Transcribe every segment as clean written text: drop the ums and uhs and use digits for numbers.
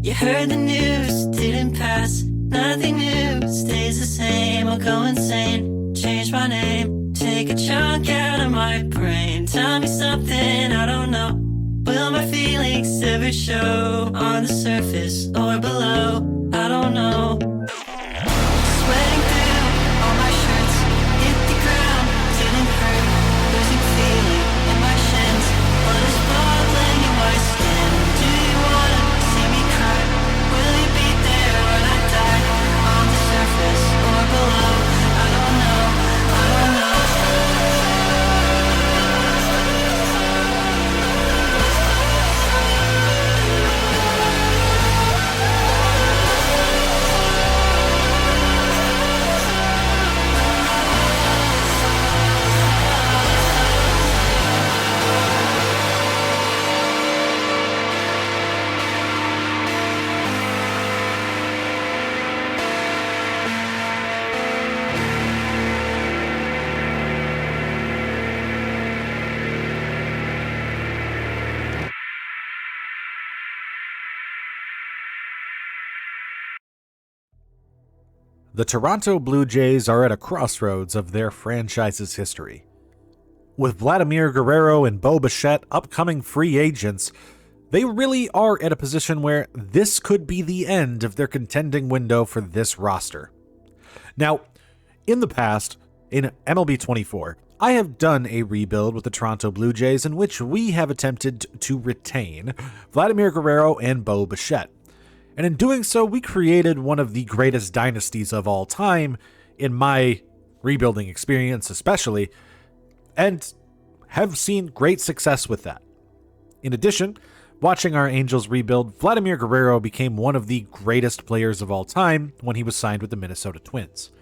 You heard the news, didn't pass. Nothing new, stays the same. I'll go insane, change my name, take a chunk out of my brain. Tell me something I don't know. Will my feelings ever show on the surface or below? I don't know. Sweating through all my shirts, hit the ground, didn't hurt. Losing feeling in my shins, blood is bubbling in my skin. Do you wanna see me cry? Will you be there when I die? On the surface or below? I don't know, I don't know. The Toronto Blue Jays are at a crossroads of their franchise's history. With Vladimir Guerrero and Bo Bichette upcoming free agents, they really are at a position where this could be the end of their contending window for this roster. Now, in the past, in MLB 24, I have done a rebuild with the Toronto Blue Jays in which we have attempted to retain Vladimir Guerrero and Bo Bichette. And in doing so, we created one of the greatest dynasties of all time, in my rebuilding experience especially, and have seen great success with that. In addition, watching our Angels rebuild, Vladimir Guerrero became one of the greatest players of all time when he was signed with the Minnesota Twins.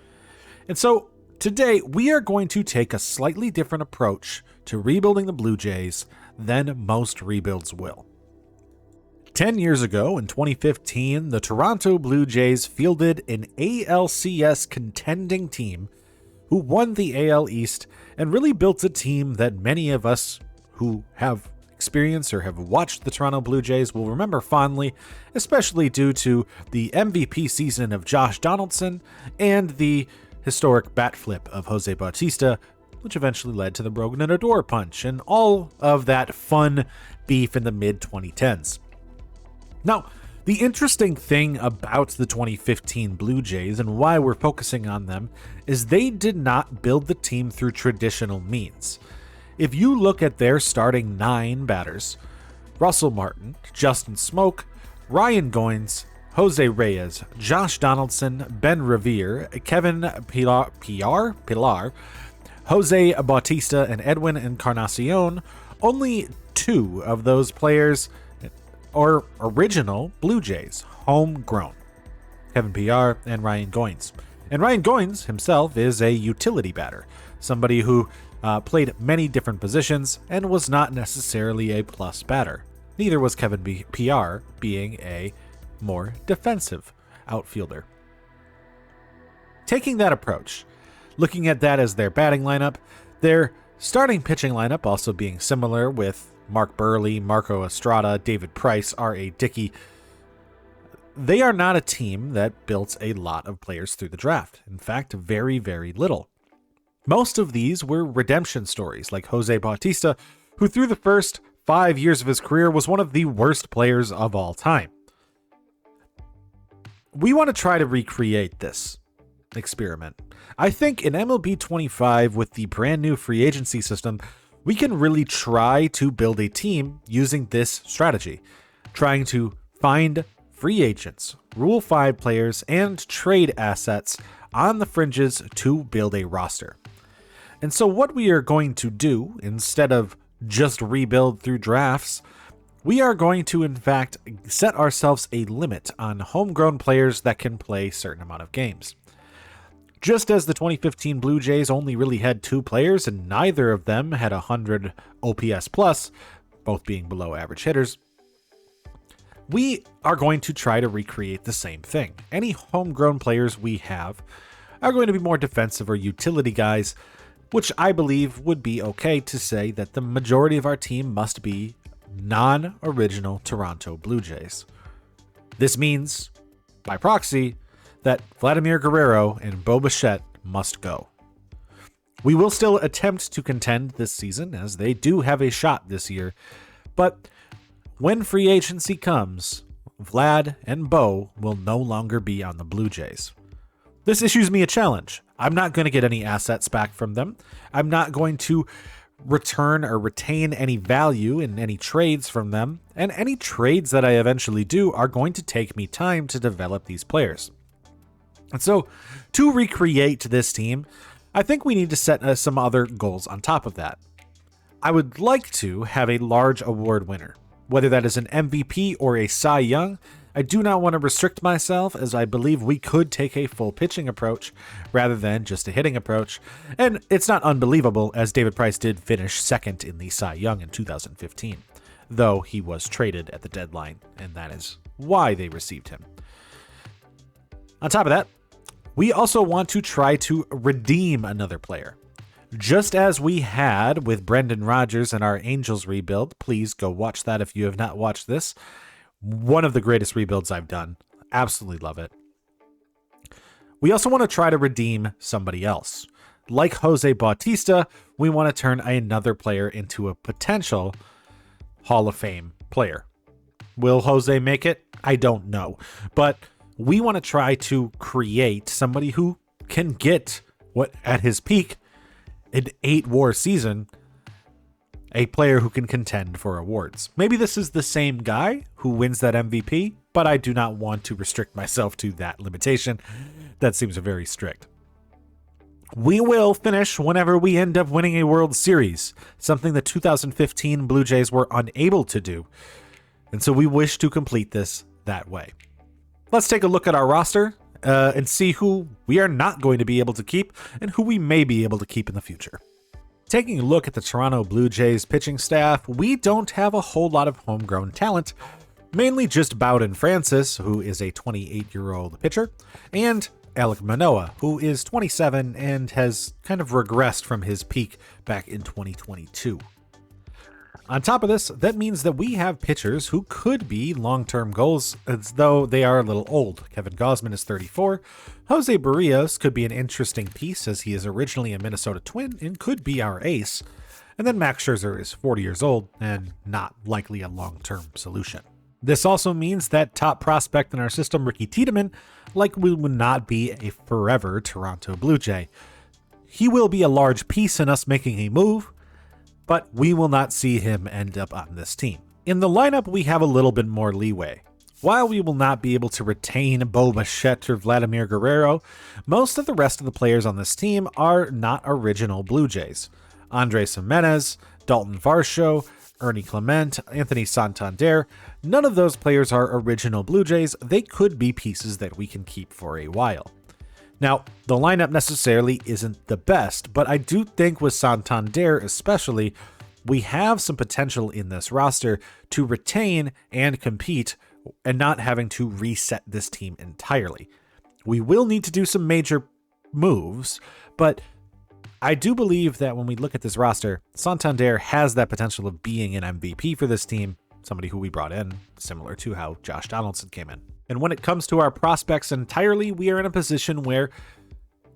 And so, today, we are going to take a slightly different approach to rebuilding the Blue Jays than most rebuilds will. 10 years ago, in 2015, the Toronto Blue Jays fielded an ALCS contending team who won the AL East and really built a team that many of us who have experienced or have watched the Toronto Blue Jays will remember fondly, especially due to the MVP season of Josh Donaldson and the historic bat flip of Jose Bautista, which eventually led to the Brogan and Odor punch and all of that fun beef in the mid-2010s. Now, the interesting thing about the 2015 Blue Jays and why we're focusing on them is they did not build the team through traditional means. If you look at their starting 9 batters, Russell Martin, Justin Smoke, Ryan Goins, Jose Reyes, Josh Donaldson, Ben Revere, Kevin Pillar, Jose Bautista, and Edwin Encarnacion, only 2 of those players are original Blue Jays, homegrown, Kevin Pillar and Ryan Goins. And Ryan Goins himself is a utility batter, somebody who played many different positions and was not necessarily a plus batter. Neither was Kevin Pillar, being a more defensive outfielder. Taking that approach, looking at that as their batting lineup, their starting pitching lineup also being similar with Mark Burley, Marco Estrada, David Price, R.A. Dickey. They are not a team that built a lot of players through the draft. In fact, very, very little. Most of these were redemption stories, like Jose Bautista, who through the first 5 years of his career was one of the worst players of all time. We want to try to recreate this experiment. I think in MLB 25, with the brand new free agency system, we can really try to build a team using this strategy, trying to find free agents, Rule 5 players, and trade assets on the fringes to build a roster. And so what we are going to do, instead of just rebuild through drafts, we are going to, in fact, set ourselves a limit on homegrown players that can play a certain amount of games. Just as the 2015 Blue Jays only really had 2 players and neither of them had 100 OPS plus, both being below average hitters, we are going to try to recreate the same thing. Any homegrown players we have are going to be more defensive or utility guys, which I believe would be okay to say that the majority of our team must be non-original Toronto Blue Jays. This means, by proxy, that Vladimir Guerrero and Bo Bichette must go. We will still attempt to contend this season, as they do have a shot this year, but when free agency comes, Vlad and Bo will no longer be on the Blue Jays. This issues me a challenge. I'm not going to get any assets back from them. I'm not going to return or retain any value in any trades from them, and any trades that I eventually do are going to take me time to develop these players. And so, to recreate this team, I think we need to set some other goals on top of that. I would like to have a large award winner, whether that is an MVP or a Cy Young. I do not want to restrict myself, as I believe we could take a full pitching approach rather than just a hitting approach. And it's not unbelievable, as David Price did finish second in the Cy Young in 2015, though he was traded at the deadline, and that is why they received him. On top of that, we also want to try to redeem another player. Just as we had with Brendan Rodgers and our Angels rebuild. Please go watch that if you have not watched this. One of the greatest rebuilds I've done. Absolutely love it. We also want to try to redeem somebody else. Like Jose Bautista, we want to turn another player into a potential Hall of Fame player. Will Jose make it? I don't know. But we want to try to create somebody who can get what, at his peak, an 8-WAR season, a player who can contend for awards. Maybe this is the same guy who wins that MVP, but I do not want to restrict myself to that limitation. That seems very strict. We will finish whenever we end up winning a World Series, something the 2015 Blue Jays were unable to do. And so we wish to complete this that way. Let's take a look at our roster and see who we are not going to be able to keep and who we may be able to keep in the future. Taking a look at the Toronto Blue Jays pitching staff, we don't have a whole lot of homegrown talent, mainly just Bowden Francis, who is a 28-year-old pitcher, and Alek Manoah, who is 27 and has kind of regressed from his peak back in 2022. On top of this, that means that we have pitchers who could be long-term goals, as though they are a little old. Kevin Gausman is 34. Jose Barrios could be an interesting piece, as he is originally a Minnesota Twin and could be our ace. And then Max Scherzer is 40 years old and not likely a long-term solution. This also means that top prospect in our system, Ricky Tiedemann, likely would not be a forever Toronto Blue Jay. He will be a large piece in us making a move, but we will not see him end up on this team. In the lineup, we have a little bit more leeway. While we will not be able to retain Bo Bichette or Vladimir Guerrero, most of the rest of the players on this team are not original Blue Jays. Andres Jimenez, Dalton Varsho, Ernie Clement, Anthony Santander, none of those players are original Blue Jays. They could be pieces that we can keep for a while. Now, the lineup necessarily isn't the best, but I do think with Santander especially, we have some potential in this roster to retain and compete and not having to reset this team entirely. We will need to do some major moves, but I do believe that when we look at this roster, Santander has that potential of being an MVP for this team, somebody who we brought in, similar to how Josh Donaldson came in. And when it comes to our prospects entirely, we are in a position where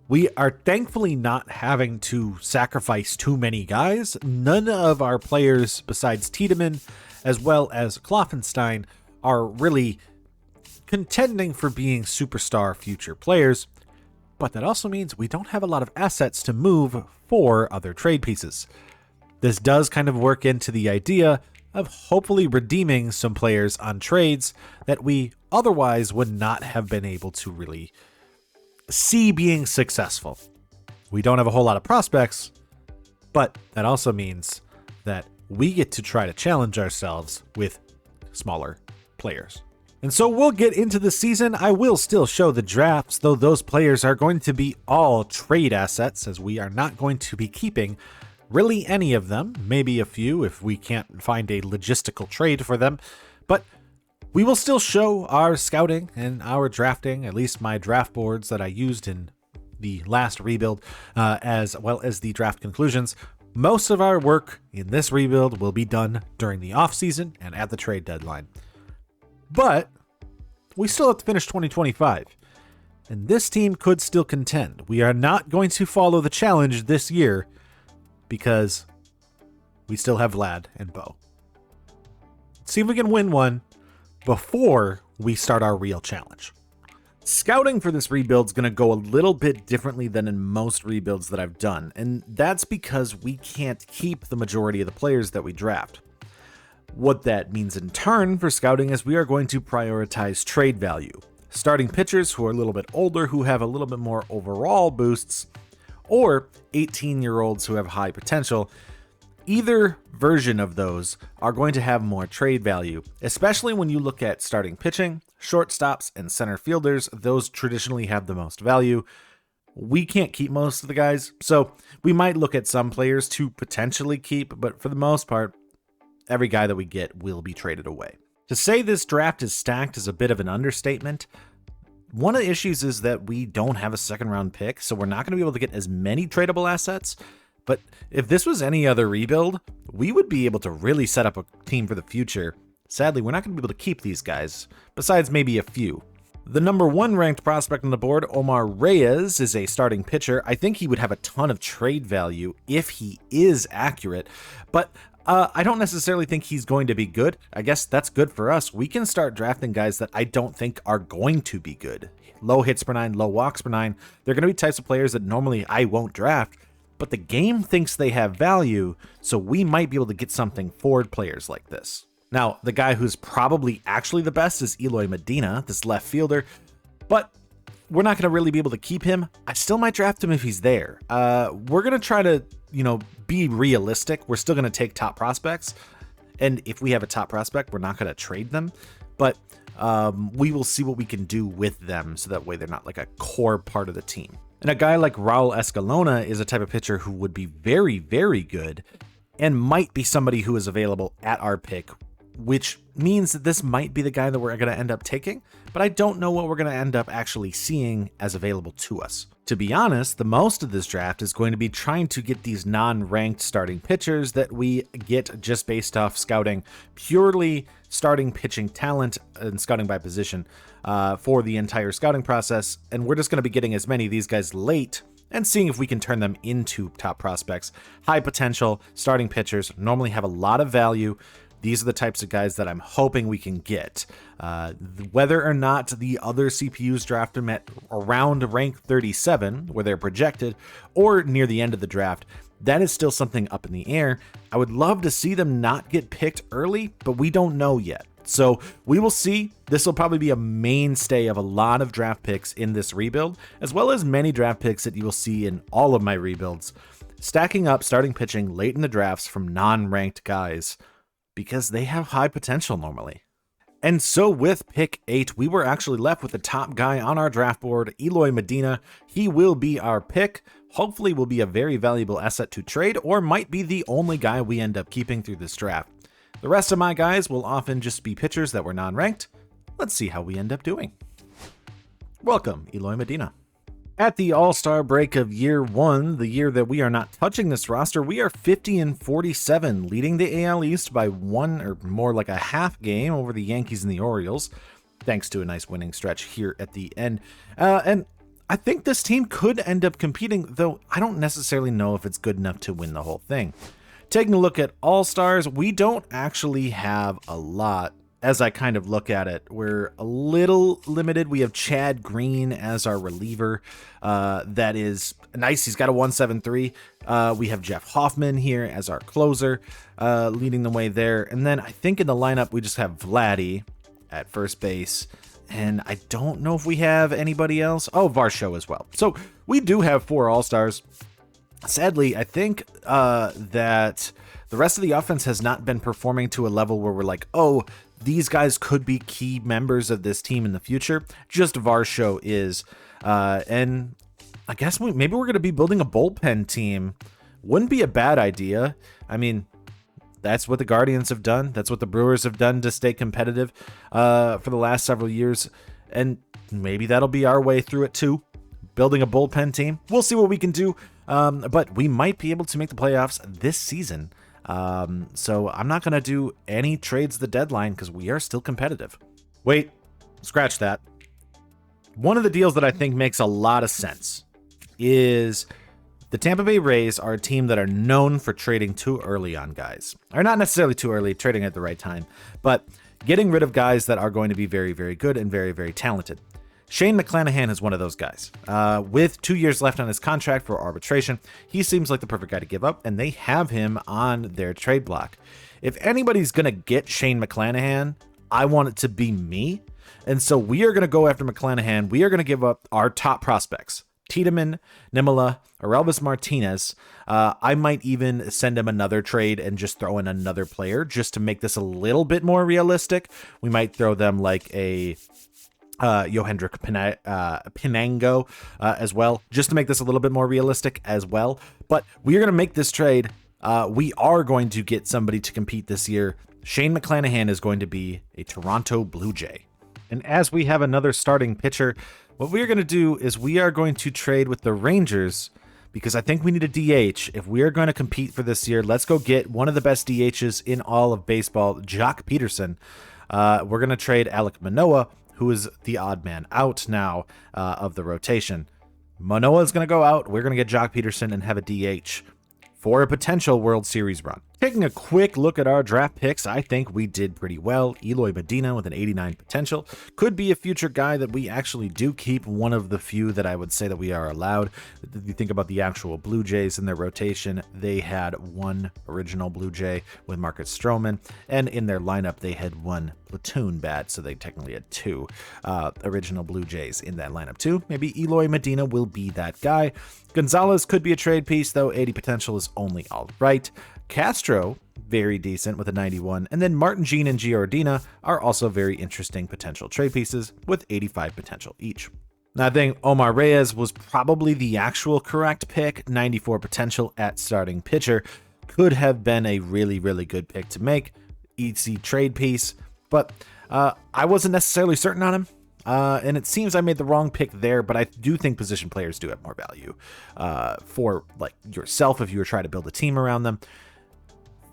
we are thankfully not having to sacrifice too many guys. None of our players besides Tiedemann, as well as Kloffenstein, are really contending for being superstar future players. But that also means we don't have a lot of assets to move for other trade pieces. This does kind of work into the idea of hopefully redeeming some players on trades that we otherwise would not have been able to really see being successful. We don't have a whole lot of prospects, but that also means that we get to try to challenge ourselves with smaller players. And so we'll get into the season. I will still show the drafts, though those players are going to be all trade assets, as we are not going to be keeping really any of them, maybe a few if we can't find a logistical trade for them, but we will still show our scouting and our drafting, at least my draft boards that I used in the last rebuild, as well as the draft conclusions. Most of our work in this rebuild will be done during the offseason and at the trade deadline. But we still have to finish 2025. And this team could still contend. We are not going to follow the challenge this year because we still have Vlad and Bo. Let's see if we can win one before we start our real challenge. Scouting for this rebuild is going to go a little bit differently than in most rebuilds that I've done, and that's because we can't keep the majority of the players that we draft. What that means in turn for scouting is we are going to prioritize trade value. Starting pitchers who are a little bit older, who have a little bit more overall boosts, or 18-year-olds who have high potential. Either version of those are going to have more trade value, especially when you look at starting pitching, shortstops, and center fielders. Those traditionally have the most value. We can't keep most of the guys, so we might look at some players to potentially keep, but for the most part, every guy that we get will be traded away. To say this draft is stacked is a bit of an understatement. One of the issues is that we don't have a second round pick, so we're not going to be able to get as many tradable assets. But if this was any other rebuild, we would be able to really set up a team for the future. Sadly, we're not going to be able to keep these guys, besides maybe a few. The number 1 ranked prospect on the board, Omar Reyes, is a starting pitcher. I think he would have a ton of trade value if he is accurate, but I don't necessarily think he's going to be good. I guess that's good for us. We can start drafting guys that I don't think are going to be good. Low hits per 9, low walks per 9. They're going to be types of players that normally I won't draft, but the game thinks they have value, so we might be able to get something for players like this. Now, the guy who's probably actually the best is Eloy Medina, this left fielder, but we're not going to really be able to keep him. I still might draft him if he's there. We're going to try to, be realistic. We're still going to take top prospects, and if we have a top prospect, we're not going to trade them, but we will see what we can do with them, so that way they're not like a core part of the team. And a guy like Raul Escalona is a type of pitcher who would be very, very good and might be somebody who is available at our pick, which means that this might be the guy that we're going to end up taking, but I don't know what we're going to end up actually seeing as available to us. To be honest, the most of this draft is going to be trying to get these non-ranked starting pitchers that we get just based off scouting, purely starting pitching talent and scouting by position for the entire scouting process, and we're just going to be getting as many of these guys late and seeing if we can turn them into top prospects. High potential starting pitchers normally have a lot of value. These are the types of guys that I'm hoping we can get. Whether or not the other CPUs draft them at around rank 37, where they're projected, or near the end of the draft, that is still something up in the air. I would love to see them not get picked early, but we don't know yet. So we will see. This will probably be a mainstay of a lot of draft picks in this rebuild, as well as many draft picks that you will see in all of my rebuilds, stacking up starting pitching late in the drafts from non-ranked guys, because they have high potential normally. And so with pick 8, we were actually left with the top guy on our draft board, Eloy Medina. He will be our pick. Hopefully will be a very valuable asset to trade, or might be the only guy we end up keeping through this draft. The rest of my guys will often just be pitchers that were non-ranked. Let's see how we end up doing. Welcome, Eloy Medina. At the All-Star break of year 1, the year that we are not touching this roster, we are 50-47, leading the AL East by one, or more like a half game, over the Yankees and the Orioles, thanks to a nice winning stretch here at the end. And I think this team could end up competing, though I don't necessarily know if it's good enough to win the whole thing. Taking a look at All-Stars, we don't actually have a lot. As I kind of look at it, we're a little limited. We have Chad Green as our reliever. That is nice. He's got a 1.73. We have Jeff Hoffman here as our closer, leading the way there. And then I think in the lineup, we just have Vladdy at first base. And I don't know if we have anybody else. Oh, Varsho as well. So we do have 4 All-Stars. Sadly, I think that the rest of the offense has not been performing to a level where we're like, oh, these guys could be key members of this team in the future. Just Varsho is. And I guess maybe we're going to be building a bullpen team. Wouldn't be a bad idea. I mean, that's what the Guardians have done. That's what the Brewers have done to stay competitive for the last several years. And maybe that'll be our way through it too. Building a bullpen team. We'll see what we can do. But we might be able to make the playoffs this season. So I'm not going to do any trades at the deadline because we are still competitive. Wait, scratch that. One of the deals that I think makes a lot of sense is the Tampa Bay Rays are a team that are known for trading too early on guys. Or not necessarily too early, trading at the right time, but getting rid of guys that are going to be very, very good and very, very talented. Shane McClanahan is one of those guys. With 2 years left on his contract for arbitration, he seems like the perfect guy to give up, and they have him on their trade block. If anybody's going to get Shane McClanahan, I want it to be me. And so we are going to go after McClanahan. We are going to give up our top prospects. Tiedemann, Nimala, or Elvis Martinez. I might even send him another trade and just throw in another player just to make this a little bit more realistic. We might throw them like a Yohendrick Pinango as well, just to make this a little bit more realistic as well. But we are going to make this trade. We are going to get somebody to compete this year. Shane McClanahan is going to be a Toronto Blue Jay. And as we have another starting pitcher, what we are going to do is we are going to trade with the Rangers because I think we need a DH. If we are going to compete for this year, let's go get one of the best DHs in all of baseball, Jock Peterson. We're going to trade Alek Manoah, who is the odd man out now of the rotation. Manoah is going to go out. We're going to get Jock Peterson and have a DH for a potential World Series run. Taking a quick look at our draft picks, I think we did pretty well. Eloy Medina with an 89 potential. Could be a future guy that we actually do keep, one of the few that I would say that we are allowed. If you think about the actual Blue Jays in their rotation, they had one original Blue Jay with Marcus Stroman, and in their lineup they had one platoon bat, so they technically had two original Blue Jays in that lineup too. Maybe Eloy Medina will be that guy. Gonzalez could be a trade piece, though 80 potential is only all right. Castro, very decent with a 91, and then Martin Jean and Giordina are also very interesting potential trade pieces with 85 potential each. Now, I think Omar Reyes was probably the actual correct pick. 94 potential at starting pitcher. Could have been a really, really good pick to make. Easy trade piece, but I wasn't necessarily certain on him. And it seems I made the wrong pick there, but I do think position players do have more value for like yourself if you were trying to build a team around them.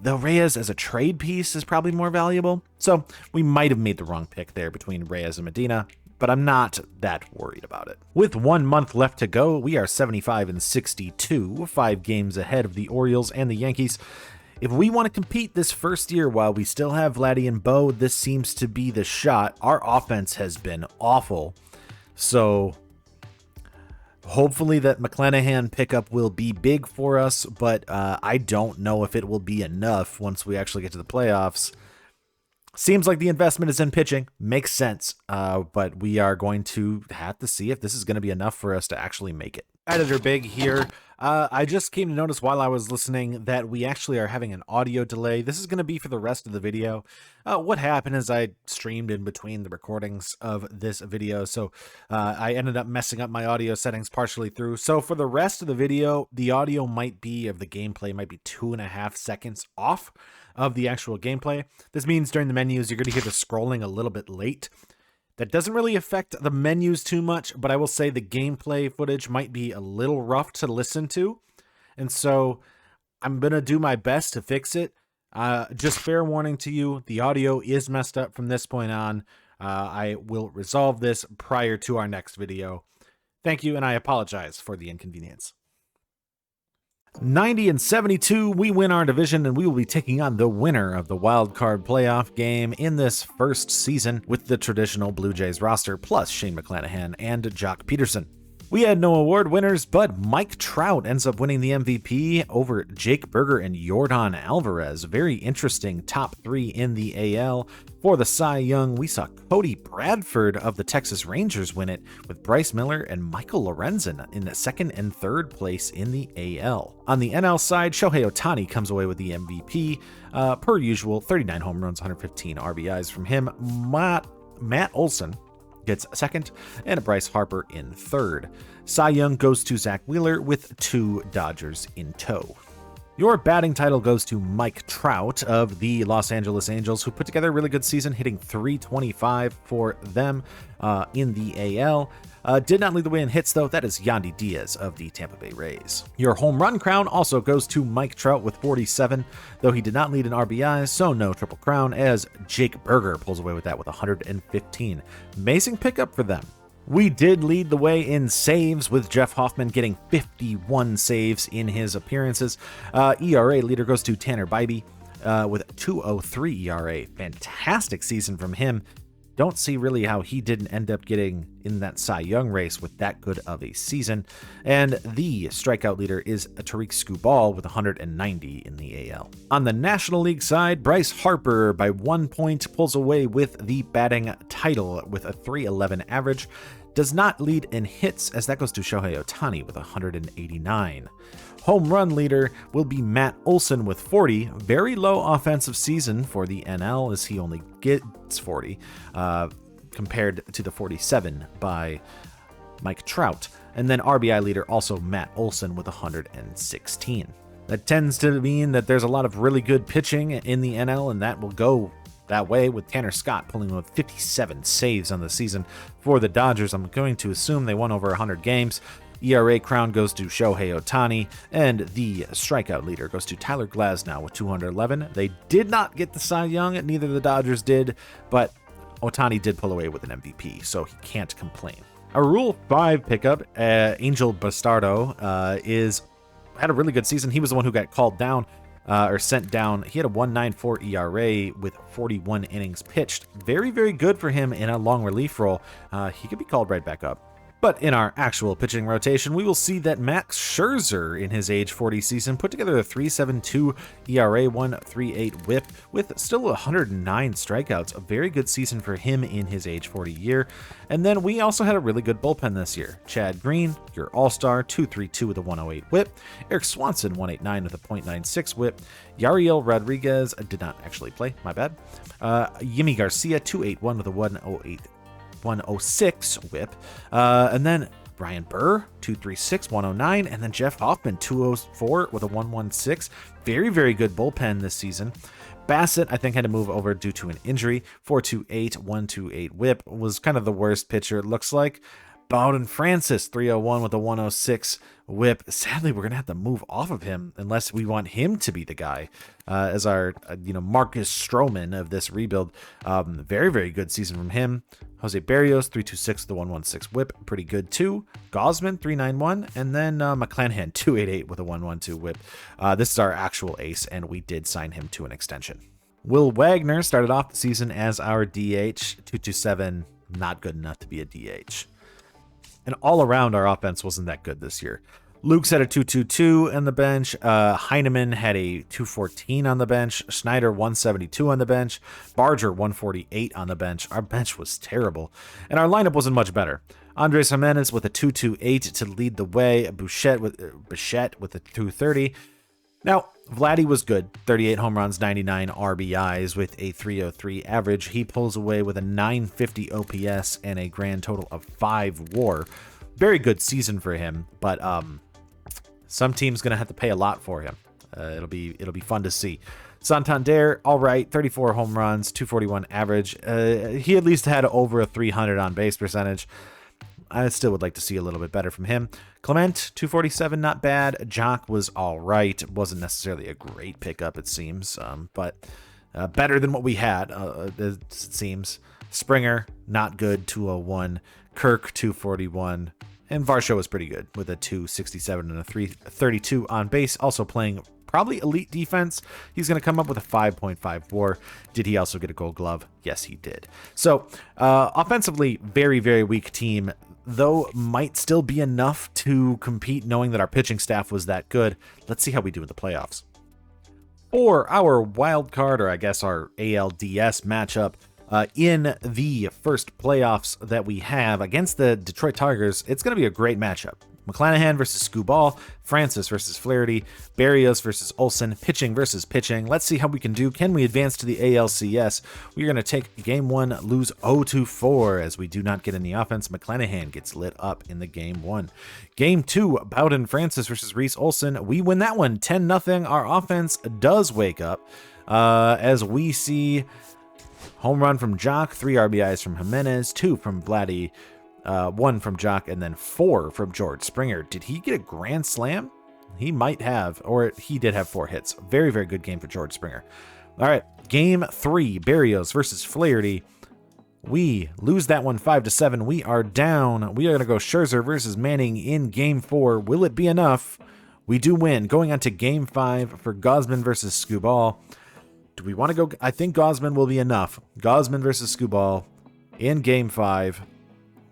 Though Reyes as a trade piece is probably more valuable. So we might have made the wrong pick there between Reyes and Medina, but I'm not that worried about it. With 1 month left to go, we are 75-62, 5 games ahead of the Orioles and the Yankees. If we want to compete this first year while we still have Vladdy and Bo, this seems to be the shot. Our offense has been awful. So hopefully that McClanahan pickup will be big for us, but I don't know if it will be enough once we actually get to the playoffs. Seems like the investment is in pitching. Makes sense. But we are going to have to see if this is going to be enough for us to actually make it. Editor Big here. I just came to notice while I was listening that we actually are having an audio delay. This is going to be for the rest of the video. What happened is I streamed in between the recordings of this video, so I ended up messing up my audio settings partially through. So for the rest of the video, the audio might be of the gameplay might be 2.5 seconds off of the actual gameplay. This means during the menus, you're going to hear the scrolling a little bit late. That doesn't really affect the menus too much, but I will say the gameplay footage might be a little rough to listen to. And so I'm going to do my best to fix it. Just fair warning to you, the audio is messed up from this point on. I will resolve this prior to our next video. Thank you, and I apologize for the inconvenience. 90-72, we win our division, and we will be taking on the winner of the wild card playoff game in this first season with the traditional Blue Jays roster, plus Shane McClanahan and Jock Peterson. We had no award winners, but Mike Trout ends up winning the MVP over Jake Berger and Yordan Alvarez. Very interesting top 3 in the AL. For the Cy Young, we saw Cody Bradford of the Texas Rangers win it, with Bryce Miller and Michael Lorenzen in the 2nd and 3rd place in the AL. On the NL side, Shohei Ohtani comes away with the MVP. Per usual, 39 home runs, 115 RBIs from him. Matt Olson gets 2nd, and Bryce Harper in 3rd. Cy Young goes to Zach Wheeler with 2 Dodgers in tow. Your batting title goes to Mike Trout of the Los Angeles Angels, who put together a really good season, hitting .325 for them in the AL. Did not lead the way in hits, though. That is Yandy Diaz of the Tampa Bay Rays. Your home run crown also goes to Mike Trout with 47, though he did not lead in RBIs, so no triple crown, as Jake Berger pulls away with that with 115. Amazing pickup for them. We did lead the way in saves, with Jeff Hoffman getting 51 saves in his appearances. ERA leader goes to Tanner Bybee with 2.03 ERA. Fantastic season from him. Don't see really how he didn't end up getting in that Cy Young race with that good of a season. And the strikeout leader is Tariq Skubal with 190 in the AL. On the National League side, Bryce Harper by 1 point pulls away with the batting title with a .311 average. Does not lead in hits, as that goes to Shohei Ohtani with 189. Home run leader will be Matt Olson with 40. Very low offensive season for the NL, as he only gets 40, compared to the 47 by Mike Trout. And then RBI leader also Matt Olson with 116. That tends to mean that there's a lot of really good pitching in the NL, and that will go that way, with Tanner Scott pulling with 57 saves on the season for the Dodgers. I'm going to assume they won over 100 games. ERA crown goes to Shohei Ohtani, and the strikeout leader goes to Tyler Glasnow with 211. They did not get the Cy Young, neither the Dodgers did, but Ohtani did pull away with an MVP, so he can't complain. A Rule 5 pickup, Angel Bastardo, had a really good season. He was the one who got called down, or sent down. He had a 1.94 ERA with 41 innings pitched. Very, very good for him in a long relief role. He could be called right back up. But in our actual pitching rotation, we will see that Max Scherzer in his age 40 season put together a .372 ERA, 1.38 whip with still 109 strikeouts. A very good season for him in his age 40 year. And then we also had a really good bullpen this year. Chad Green, your all-star, 2.32 with a 1.08 whip. Eric Swanson, 1.89 with a .96 whip. Yariel Rodriguez did not actually play, my bad. Yimi Garcia, 2.81 with a 106 whip, and then Brian Burr, 236, 109, and then Jeff Hoffman, 204 with a 116. Very, very good bullpen this season. Bassett, I think, had to move over due to an injury. 428, 128 whip, was kind of the worst pitcher, it looks like. Bowden Francis, 301 with a 106 whip. Sadly, we're going to have to move off of him unless we want him to be the guy as our, Marcus Stroman of this rebuild. Very, very good season from him. Jose Barrios, 326 with a 116 whip. Pretty good, too. Gosman, 391. And then McClanahan, 288 with a 112 whip. This is our actual ace, and we did sign him to an extension. Will Wagner started off the season as our DH. 227, not good enough to be a DH. And all around, our offense wasn't that good this year. Luke's had a 2.22 on the bench. Heineman had a 2.14 on the bench. Schneider, 1.72 on the bench. Barger, 1.48 on the bench. Our bench was terrible. And our lineup wasn't much better. Andres Jimenez with a 2.28 to lead the way. Bichette with a 2.30. Now, Vladdy was good. 38 home runs, 99 RBIs with a .303 average. He pulls away with a .950 OPS and a grand total of 5 WAR. Very good season for him, but some team's gonna have to pay a lot for him. It'll be fun to see. Santander, all right, 34 home runs, 241 average. He at least had over a 300 on base percentage. I still would like to see a little bit better from him. Clement, 247, not bad. Jock was all right. It wasn't necessarily a great pickup, it seems, but better than what we had, it seems. Springer, not good, 201. Kirk, 241. And Varsho was pretty good with a 267 and a 332 on base, also playing probably elite defense. He's going to come up with a 5.5 WAR. Did he also get a Gold Glove? Yes, he did. So offensively, very, very weak team, though might still be enough to compete knowing that our pitching staff was that good. Let's see how we do in the playoffs. For our wild card, or I guess our ALDS matchup, in the first playoffs that we have against the Detroit Tigers, it's going to be a great matchup. McClanahan versus Skubal, Francis versus Flaherty, Berrios versus Olsen, pitching versus pitching. Let's see how we can do. Can we advance to the ALCS? We're going to take game 1, lose 0-4 as we do not get in the offense. McClanahan gets lit up in the game 1. Game 2, Bowden Francis versus Reese Olsen. We win that one 10-0. Our offense does wake up as we see home run from Jock, 3 RBIs from Jimenez, 2 from Vladdy, 1 from Jock, and then 4 from George Springer. Did he get a grand slam? He might have, or he did have 4 hits. Very, very good game for George Springer. All right, game 3, Berrios versus Flaherty. We lose that one 5-7. We are down. We are going to go Scherzer versus Manning in game 4. Will it be enough? We do win. Going on to game 5 for Gausman versus Skubal. Do we want to go? I think Gausman will be enough. Gausman versus Skubal in game 5.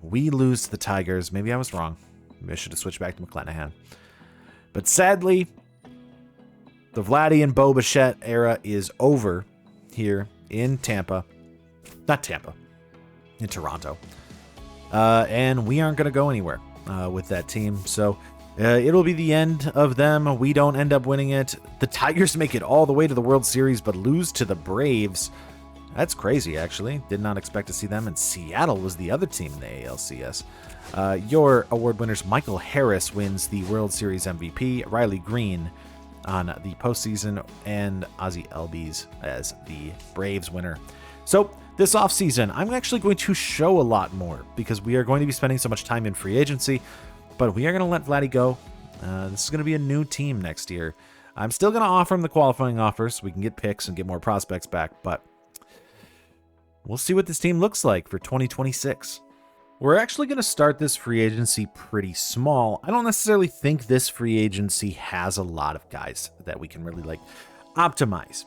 We lose to the Tigers. Maybe I was wrong. Maybe I should have switched back to McClanahan. But sadly, the Vladdy and Bo Bichette era is over here in Tampa. Not Tampa. In Toronto. And we aren't going to go anywhere with that team. So it'll be the end of them. We don't end up winning it. The Tigers make it all the way to the World Series, but lose to the Braves. That's crazy, actually. Did not expect to see them. And Seattle was the other team in the ALCS. Your award winners, Michael Harris wins the World Series MVP, Riley Green on the postseason, and Ozzie Albies as the Braves winner. So this offseason, I'm actually going to show a lot more because we are going to be spending so much time in free agency, but we are going to let Vladdy go. This is going to be a new team next year. I'm still going to offer him the qualifying offers so we can get picks and get more prospects back, but we'll see what this team looks like for 2026. We're actually going to start this free agency pretty small. I don't necessarily think this free agency has a lot of guys that we can really optimize.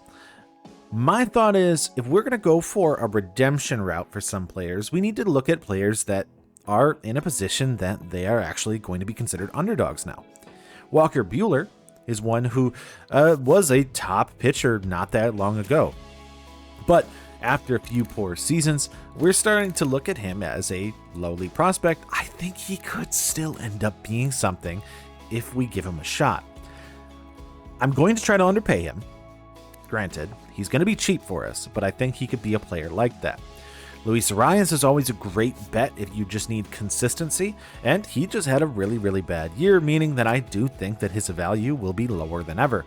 My thought is if we're going to go for a redemption route for some players, we need to look at players that are in a position that they are actually going to be considered underdogs now. Walker Buehler is one who was a top pitcher not that long ago. But after a few poor seasons, we're starting to look at him as a lowly prospect. I think he could still end up being something if we give him a shot. I'm going to try to underpay him. Granted, he's going to be cheap for us, but I think he could be a player like that. Luis Arias is always a great bet if you just need consistency, and he just had a really, really bad year, meaning that I do think that his value will be lower than ever.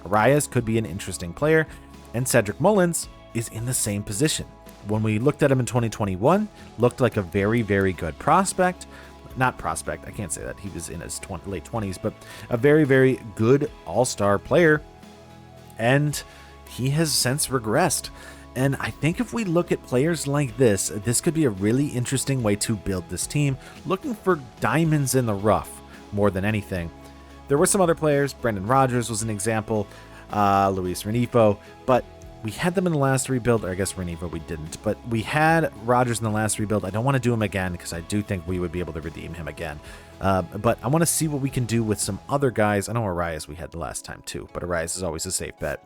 Arias could be an interesting player, and Cedric Mullins is in the same position. When we looked at him in 2021, looked like a very, very good prospect. Not prospect, I can't say that. He was in his late 20s, but a very, very good all-star player. And he has since regressed. And I think if we look at players like this could be a really interesting way to build this team, looking for diamonds in the rough more than anything. There were some other players. Brendan Rodgers was an example, Luis Renifo, but we had them in the last rebuild, or I guess Renifo we didn't, but we had Rodgers in the last rebuild. I don't want to do him again because I do think we would be able to redeem him again. But I want to see what we can do with some other guys. I know Arias we had the last time too, but Arias is always a safe bet.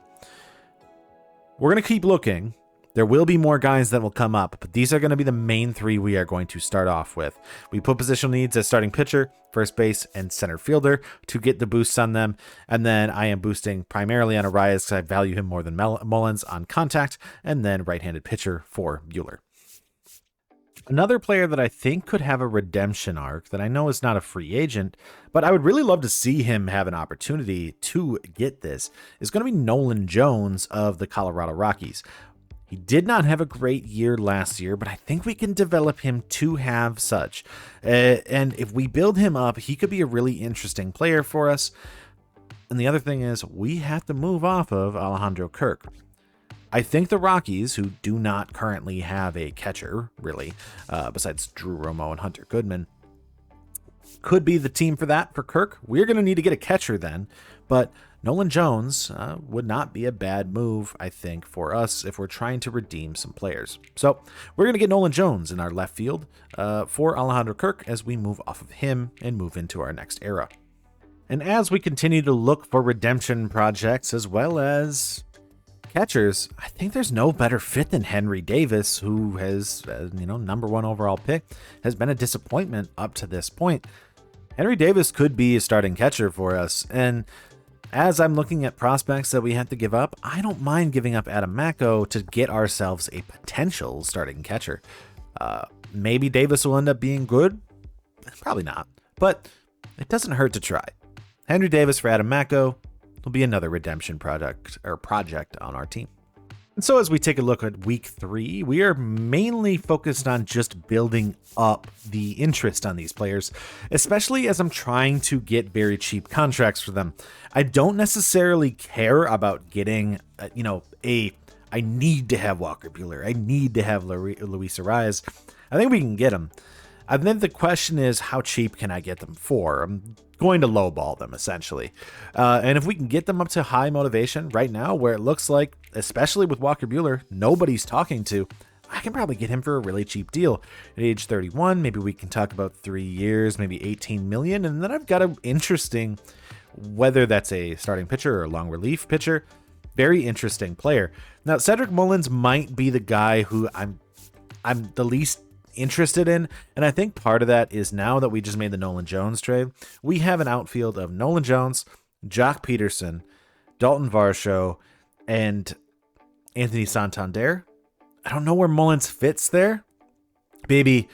We're going to keep looking. There will be more guys that will come up, but these are going to be the main 3 we are going to start off with. We put positional needs as starting pitcher, first base, and center fielder to get the boosts on them. And then I am boosting primarily on Arias because I value him more than Mullins on contact, and then right-handed pitcher for Buehler. Another player that I think could have a redemption arc that I know is not a free agent, but I would really love to see him have an opportunity to get this, is going to be Nolan Jones of the Colorado Rockies. He did not have a great year last year, but I think we can develop him to have such. And if we build him up, he could be a really interesting player for us. And the other thing is, we have to move off of Alejandro Kirk. I think the Rockies, who do not currently have a catcher, really, besides Drew Romo and Hunter Goodman, could be the team for that for Kirk. We're going to need to get a catcher then, but Nolan Jones would not be a bad move, I think, for us if we're trying to redeem some players. So we're going to get Nolan Jones in our left field for Alejandro Kirk as we move off of him and move into our next era. And as we continue to look for redemption projects as well as catchers, I think there's no better fit than Henry Davis, who has, number 1 overall pick, has been a disappointment up to this point. Henry Davis could be a starting catcher for us, and as I'm looking at prospects that we have to give up, I don't mind giving up Adam Macko to get ourselves a potential starting catcher. Maybe Davis will end up being good. Probably not, but it doesn't hurt to try. Henry Davis for Adam Macko will be another redemption project on our team. And so as we take a look at week 3, we are mainly focused on just building up the interest on these players, especially as I'm trying to get very cheap contracts for them. I don't necessarily care about getting, I need to have Walker Buehler. I need to have Luis Arias. I think we can get them. And then the question is, how cheap can I get them for? I'm going to lowball them, essentially. And if we can get them up to high motivation right now, where it looks like, especially with Walker Buehler, nobody's talking to, I can probably get him for a really cheap deal. At age 31, maybe we can talk about 3 years, maybe 18 million. And then I've got an interesting, whether that's a starting pitcher or a long relief pitcher, very interesting player. Now, Cedric Mullins might be the guy who I'm the least interested in, and I think part of that is now that we just made the Nolan Jones trade, we have an outfield of Nolan Jones, Jock Peterson, Dalton Varsho, and Anthony Santander. I don't know where Mullins fits there. Maybe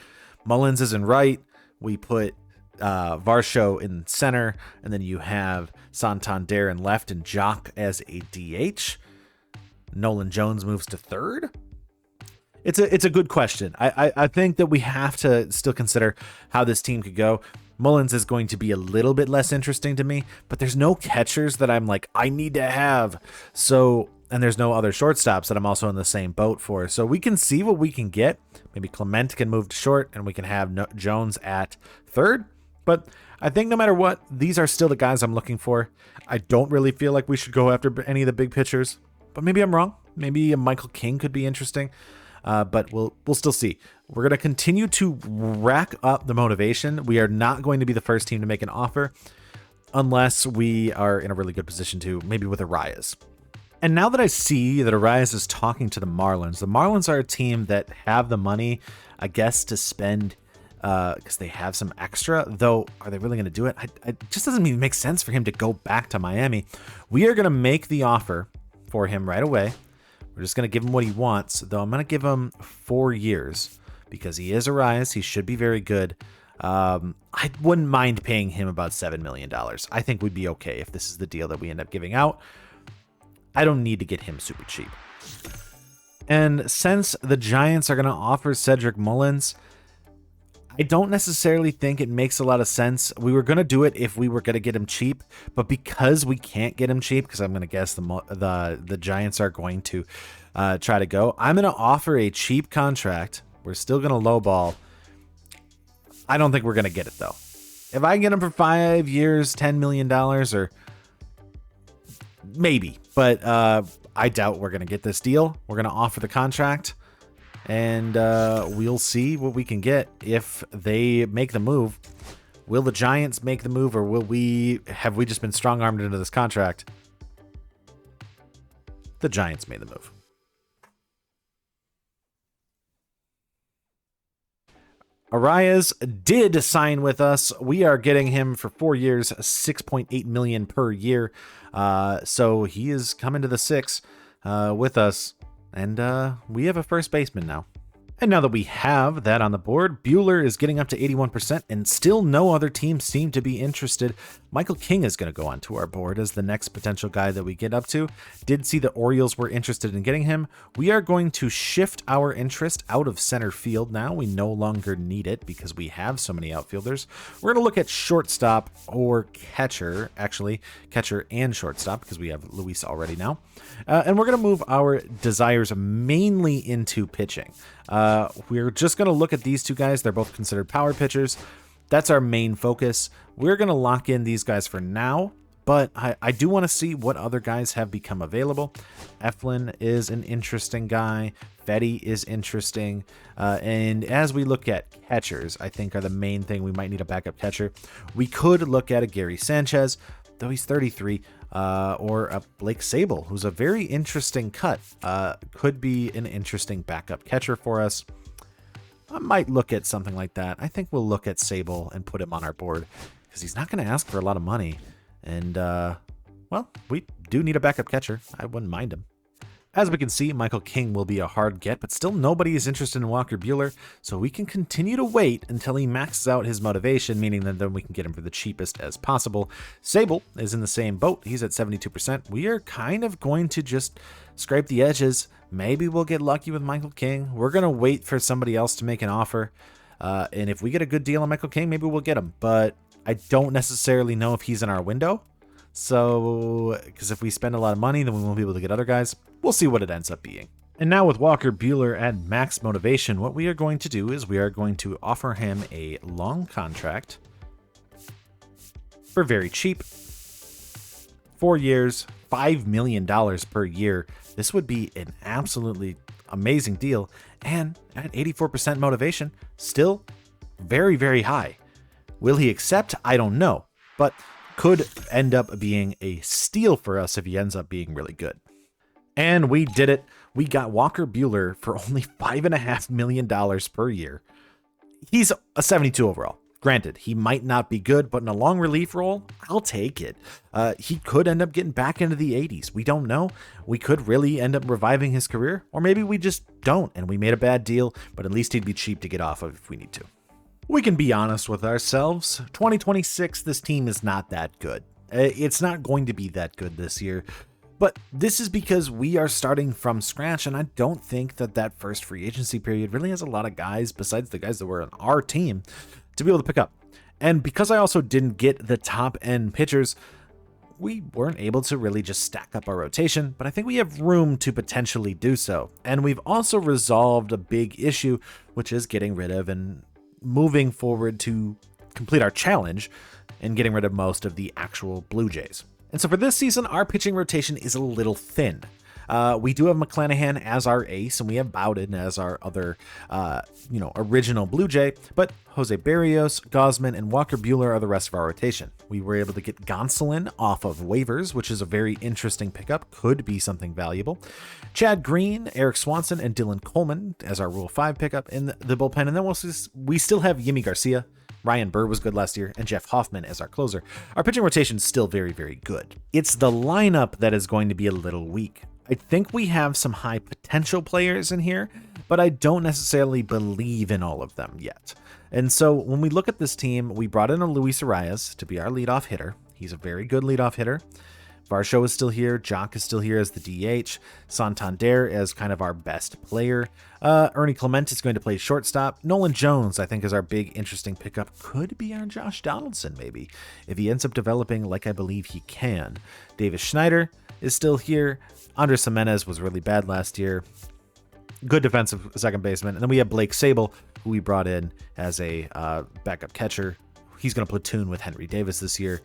Mullins is in right. We put Varsho in center, and then you have Santander in left and Jock as a DH. Nolan Jones moves to third. It's a good question. I think that we have to still consider how this team could go. Mullins is going to be a little bit less interesting to me, but there's no catchers that I'm like, I need to have. So, and there's no other shortstops that I'm also in the same boat for. So we can see what we can get. Maybe Clement can move to short and we can have Jones at third. But I think no matter what, these are still the guys I'm looking for. I don't really feel like we should go after any of the big pitchers, but maybe I'm wrong. Maybe a Michael King could be interesting. But we'll still see. We're going to continue to rack up the motivation. We are not going to be the first team to make an offer unless we are in a really good position to, maybe with Arias. And now that I see that Arias is talking to the Marlins are a team that have the money, I guess, to spend because they have some extra, though. Are they really going to do it? It just doesn't even make sense for him to go back to Miami. We are going to make the offer for him right away. We're just going to give him what he wants, though I'm going to give him 4 years because he is Arias. He should be very good. I wouldn't mind paying him about $7 million. I think we'd be okay if this is the deal that we end up giving out. I don't need to get him super cheap. And since the Giants are going to offer Cedric Mullins, I don't necessarily think it makes a lot of sense. We were going to do it if we were going to get him cheap, but because we can't get him cheap, because I'm going to guess the Giants are going to try to go, I'm going to offer a cheap contract. We're still going to lowball. I don't think we're going to get it, though. If I get him for 5 years, $10 million, or maybe, but I doubt we're going to get this deal. We're going to offer the contract. And we'll see what we can get if they make the move. Will the Giants make the move, or have we just been strong-armed into this contract? The Giants made the move. Arias did sign with us. We are getting him for 4 years, $6.8 million per year. So he is coming to the 6 with us. And we have a first baseman now. And now that we have that on the board, Buehler is getting up to 81%, and still no other teams seem to be interested. Michael King is going to go onto our board as the next potential guy that we get up to. Did see the Orioles were interested in getting him. We are going to shift our interest out of center field now. We no longer need it because we have so many outfielders. We're going to look at shortstop or catcher, actually catcher and shortstop, because we have Luis already now. And we're going to move our desires mainly into pitching. We're just going to look at these two guys. They're both considered power pitchers. That's our main focus. We're going to lock in these guys for now, but I do want to see what other guys have become available. Eflin is an interesting guy. Fetty is interesting. And as we look at catchers, I think are the main thing. We might need a backup catcher. We could look at a Gary Sanchez, though he's 33, or a Blake Sable, who's a very interesting cut. Could be an interesting backup catcher for us. I might look at something like that. I think we'll look at Sable and put him on our board because he's not going to ask for a lot of money. And, well, we do need a backup catcher. I wouldn't mind him. As we can see, Michael King will be a hard get, but still nobody is interested in Walker Buehler, so we can continue to wait until he maxes out his motivation, meaning that then we can get him for the cheapest as possible. Sable is in the same boat. He's at 72%. We are kind of going to just scrape the edges. Maybe we'll get lucky with Michael King. We're going to wait for somebody else to make an offer, and if we get a good deal on Michael King, maybe we'll get him, but I don't necessarily know if he's in our window. So, because if we spend a lot of money, then we won't be able to get other guys. We'll see what it ends up being. And now with Walker Buehler at max motivation, what we are going to do is we are going to offer him a long contract for very cheap. 4 years, $5 million per year. This would be an absolutely amazing deal. And at 84% motivation, still very, very high. Will he accept? I don't know. But could end up being a steal for us if he ends up being really good. And we did it. We got Walker Buehler for only $5.5 million per year. He's a 72 overall. Granted, he might not be good, but in a long relief role, I'll take it. He could end up getting back into the 80s. We don't know. We could really end up reviving his career, or maybe we just don't, and we made a bad deal, but at least he'd be cheap to get off of if we need to. We can be honest with ourselves. 2026, this team is not that good. It's not going to be that good this year. But this is because we are starting from scratch, and I don't think that that first free agency period really has a lot of guys, besides the guys that were on our team, to be able to pick up. And because I also didn't get the top-end pitchers, we weren't able to really just stack up our rotation, but I think we have room to potentially do so. And we've also resolved a big issue, which is getting rid of and moving forward to complete our challenge and getting rid of most of the actual Blue Jays. And so for this season, our pitching rotation is a little thin. We do have McClanahan as our ace, and we have Bowden as our other, original Blue Jay, but Jose Barrios, Gosman, and Walker Buehler are the rest of our rotation. We were able to get Gonsolin off of waivers, which is a very interesting pickup, could be something valuable. Chad Green, Eric Swanson, and Dylan Coleman as our Rule 5 pickup in the bullpen, and then we still have Yimi Garcia. Ryan Burr was good last year, and Jeff Hoffman as our closer. Our pitching rotation is still very, very good. It's the lineup that is going to be a little weak. I think we have some high potential players in here, but I don't necessarily believe in all of them yet. And so when we look at this team, we brought in a Luis Arias to be our leadoff hitter. He's a very good leadoff hitter. Varsho is still here. Jock is still here as the DH. Santander as kind of our best player. Ernie Clement is going to play shortstop. Nolan Jones, I think, is our big, interesting pickup. Could be our Josh Donaldson, maybe, if he ends up developing like I believe he can. Davis Schneider is still here. Andres Jimenez was really bad last year. Good defensive second baseman. And then we have Blake Sable, who we brought in as a backup catcher. He's going to platoon with Henry Davis this year.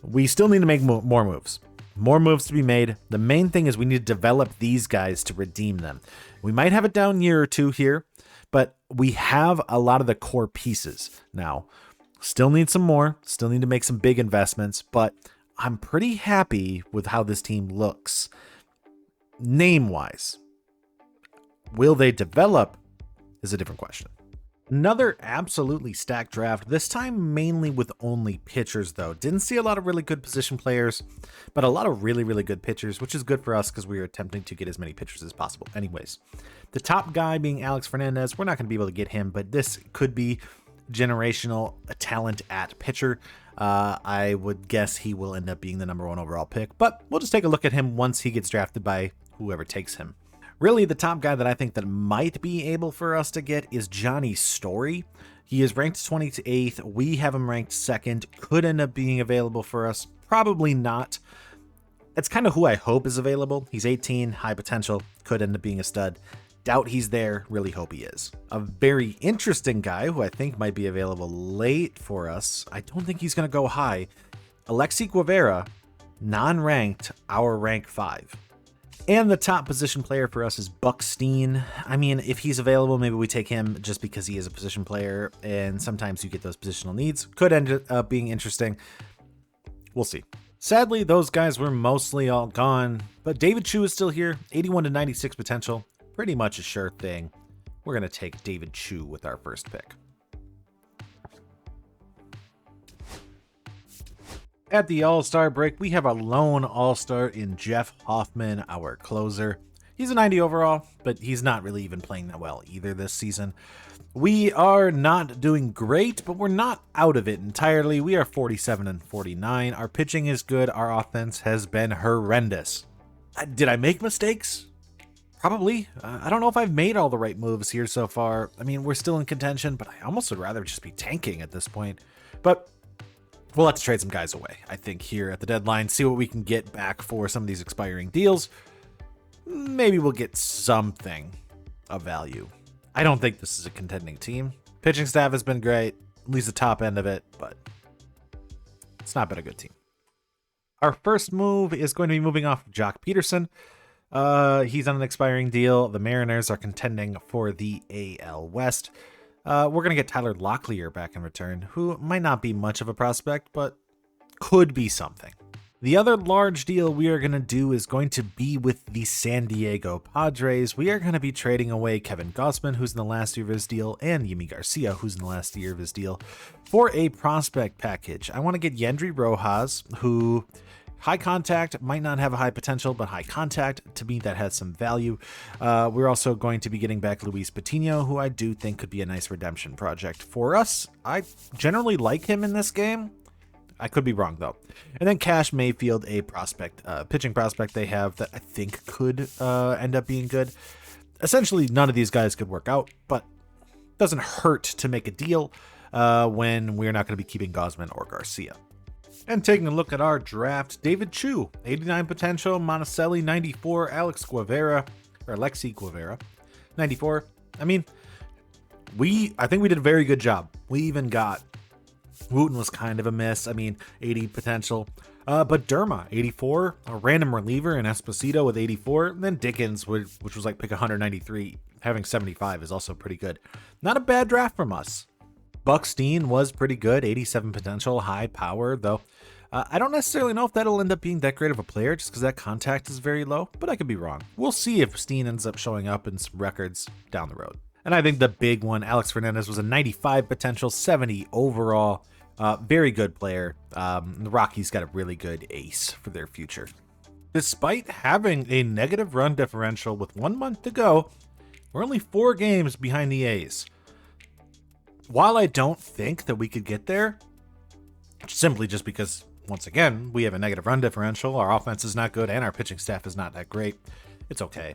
We still need to make more moves. More moves to be made. The main thing is we need to develop these guys to redeem them. We might have a down year or two here, but we have a lot of the core pieces now. Still need some more. Still need to make some big investments, but I'm pretty happy with how this team looks. Name-wise. Will they develop is a different question. Another absolutely stacked draft, this time mainly with only pitchers though. Didn't see a lot of really good position players, but a lot of really, really good pitchers, which is good for us because we are attempting to get as many pitchers as possible. Anyways, the top guy being Alex Fernandez, we're not going to be able to get him, but this could be generational talent at pitcher. I would guess he will end up being the #1 overall pick, but we'll just take a look at him once he gets drafted by whoever takes him. Really, the top guy that I think that might be able for us to get is Johnny Story. He is ranked 28th. We have him ranked 2nd. Could end up being available for us. Probably not. It's kind of who I hope is available. He's 18, high potential. Could end up being a stud. Doubt he's there. Really hope he is. A very interesting guy who I think might be available late for us. I don't think he's going to go high. Alexi Guevara, non-ranked, our rank 5. And the top position player for us is Buck Steen. I mean, if he's available, maybe we take him just because he is a position player, and sometimes you get those positional needs. Could end up being interesting. We'll see. Sadly, those guys were mostly all gone, but David Chu is still here. 81 to 96 potential. Pretty much a sure thing. We're going to take David Chu with our first pick. At the All-Star break, we have a lone All-Star in Jeff Hoffman, our closer. He's a 90 overall, but he's not really even playing that well either this season. We are not doing great, but we're not out of it entirely. We are 47-49. Our pitching is good. Our offense has been horrendous. Did I make mistakes? Probably. I don't know if I've made all the right moves here so far. I mean, we're still in contention, but I almost would rather just be tanking at this point. But we'll have to trade some guys away, I think, here at the deadline. See what we can get back for some of these expiring deals. Maybe we'll get something of value. I don't think this is a contending team. Pitching staff has been great, at least the top end of it, but it's not been a good team. Our first move is going to be moving off Jock Peterson. He's on an expiring deal. The Mariners are contending for the AL West. We're going to get Tyler Locklear back in return, who might not be much of a prospect, but could be something. The other large deal we are going to do is going to be with the San Diego Padres. We are going to be trading away Kevin Gausman, who's in the last year of his deal, and Yimi Garcia, who's in the last year of his deal, for a prospect package. I want to get Yendry Rojas, who high contact, might not have a high potential, but high contact, to me, that has some value. We're also going to be getting back Luis Patino, who I do think could be a nice redemption project for us. I generally like him in this game. I could be wrong, though. And then Cash Mayfield, a prospect, pitching prospect they have that I think could end up being good. Essentially, none of these guys could work out, but doesn't hurt to make a deal when we're not going to be keeping Gausman or Garcia. And taking a look at our draft, David Chu, 89 potential, Monticelli, 94, Alexi Guevara, 94. I mean, I think we did a very good job. We even got Wooten was kind of a miss. I mean, 80 potential. But Derma, 84. A random reliever in Esposito with 84. And then Dickens, which was like pick 193, having 75 is also pretty good. Not a bad draft from us. Buckstein was pretty good. 87 potential, high power, though. I don't necessarily know if that'll end up being that great of a player just because that contact is very low, but I could be wrong. We'll see if Steen ends up showing up in some records down the road. And I think the big one, Alex Fernandez, was a 95 potential, 70 overall. Very good player. The Rockies got a really good ace for their future. Despite having a negative run differential with 1 month to go, we're only 4 games behind the A's. While I don't think that we could get there, simply just because, once again, we have a negative run differential, our offense is not good, and our pitching staff is not that great, it's okay.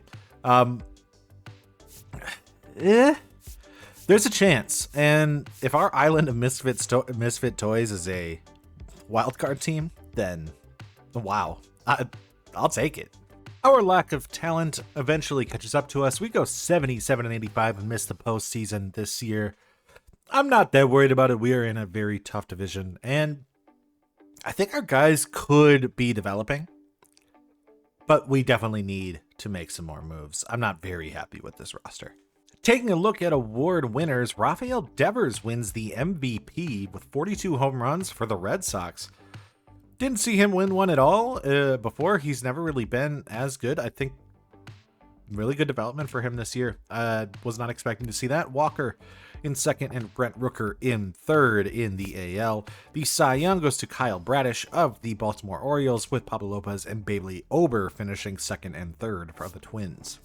There's a chance, and if our island of misfit toys is a wildcard team, then wow, I'll take it. Our lack of talent eventually catches up to us. We go 77-85 and miss the postseason this year. I'm not that worried about it. We are in a very tough division, and I think our guys could be developing, but we definitely need to make some more moves. I'm not very happy with this roster. Taking a look at award winners, Rafael Devers wins the MVP with 42 home runs for the Red Sox. Didn't see him win one at all before. He's never really been as good. I think really good development for him this year. Was not expecting to see that. Walker in second and Brent Rooker in third in the AL. The Cy Young goes to Kyle Bradish of the Baltimore Orioles, with Pablo Lopez and Bailey Ober finishing second and third for the Twins.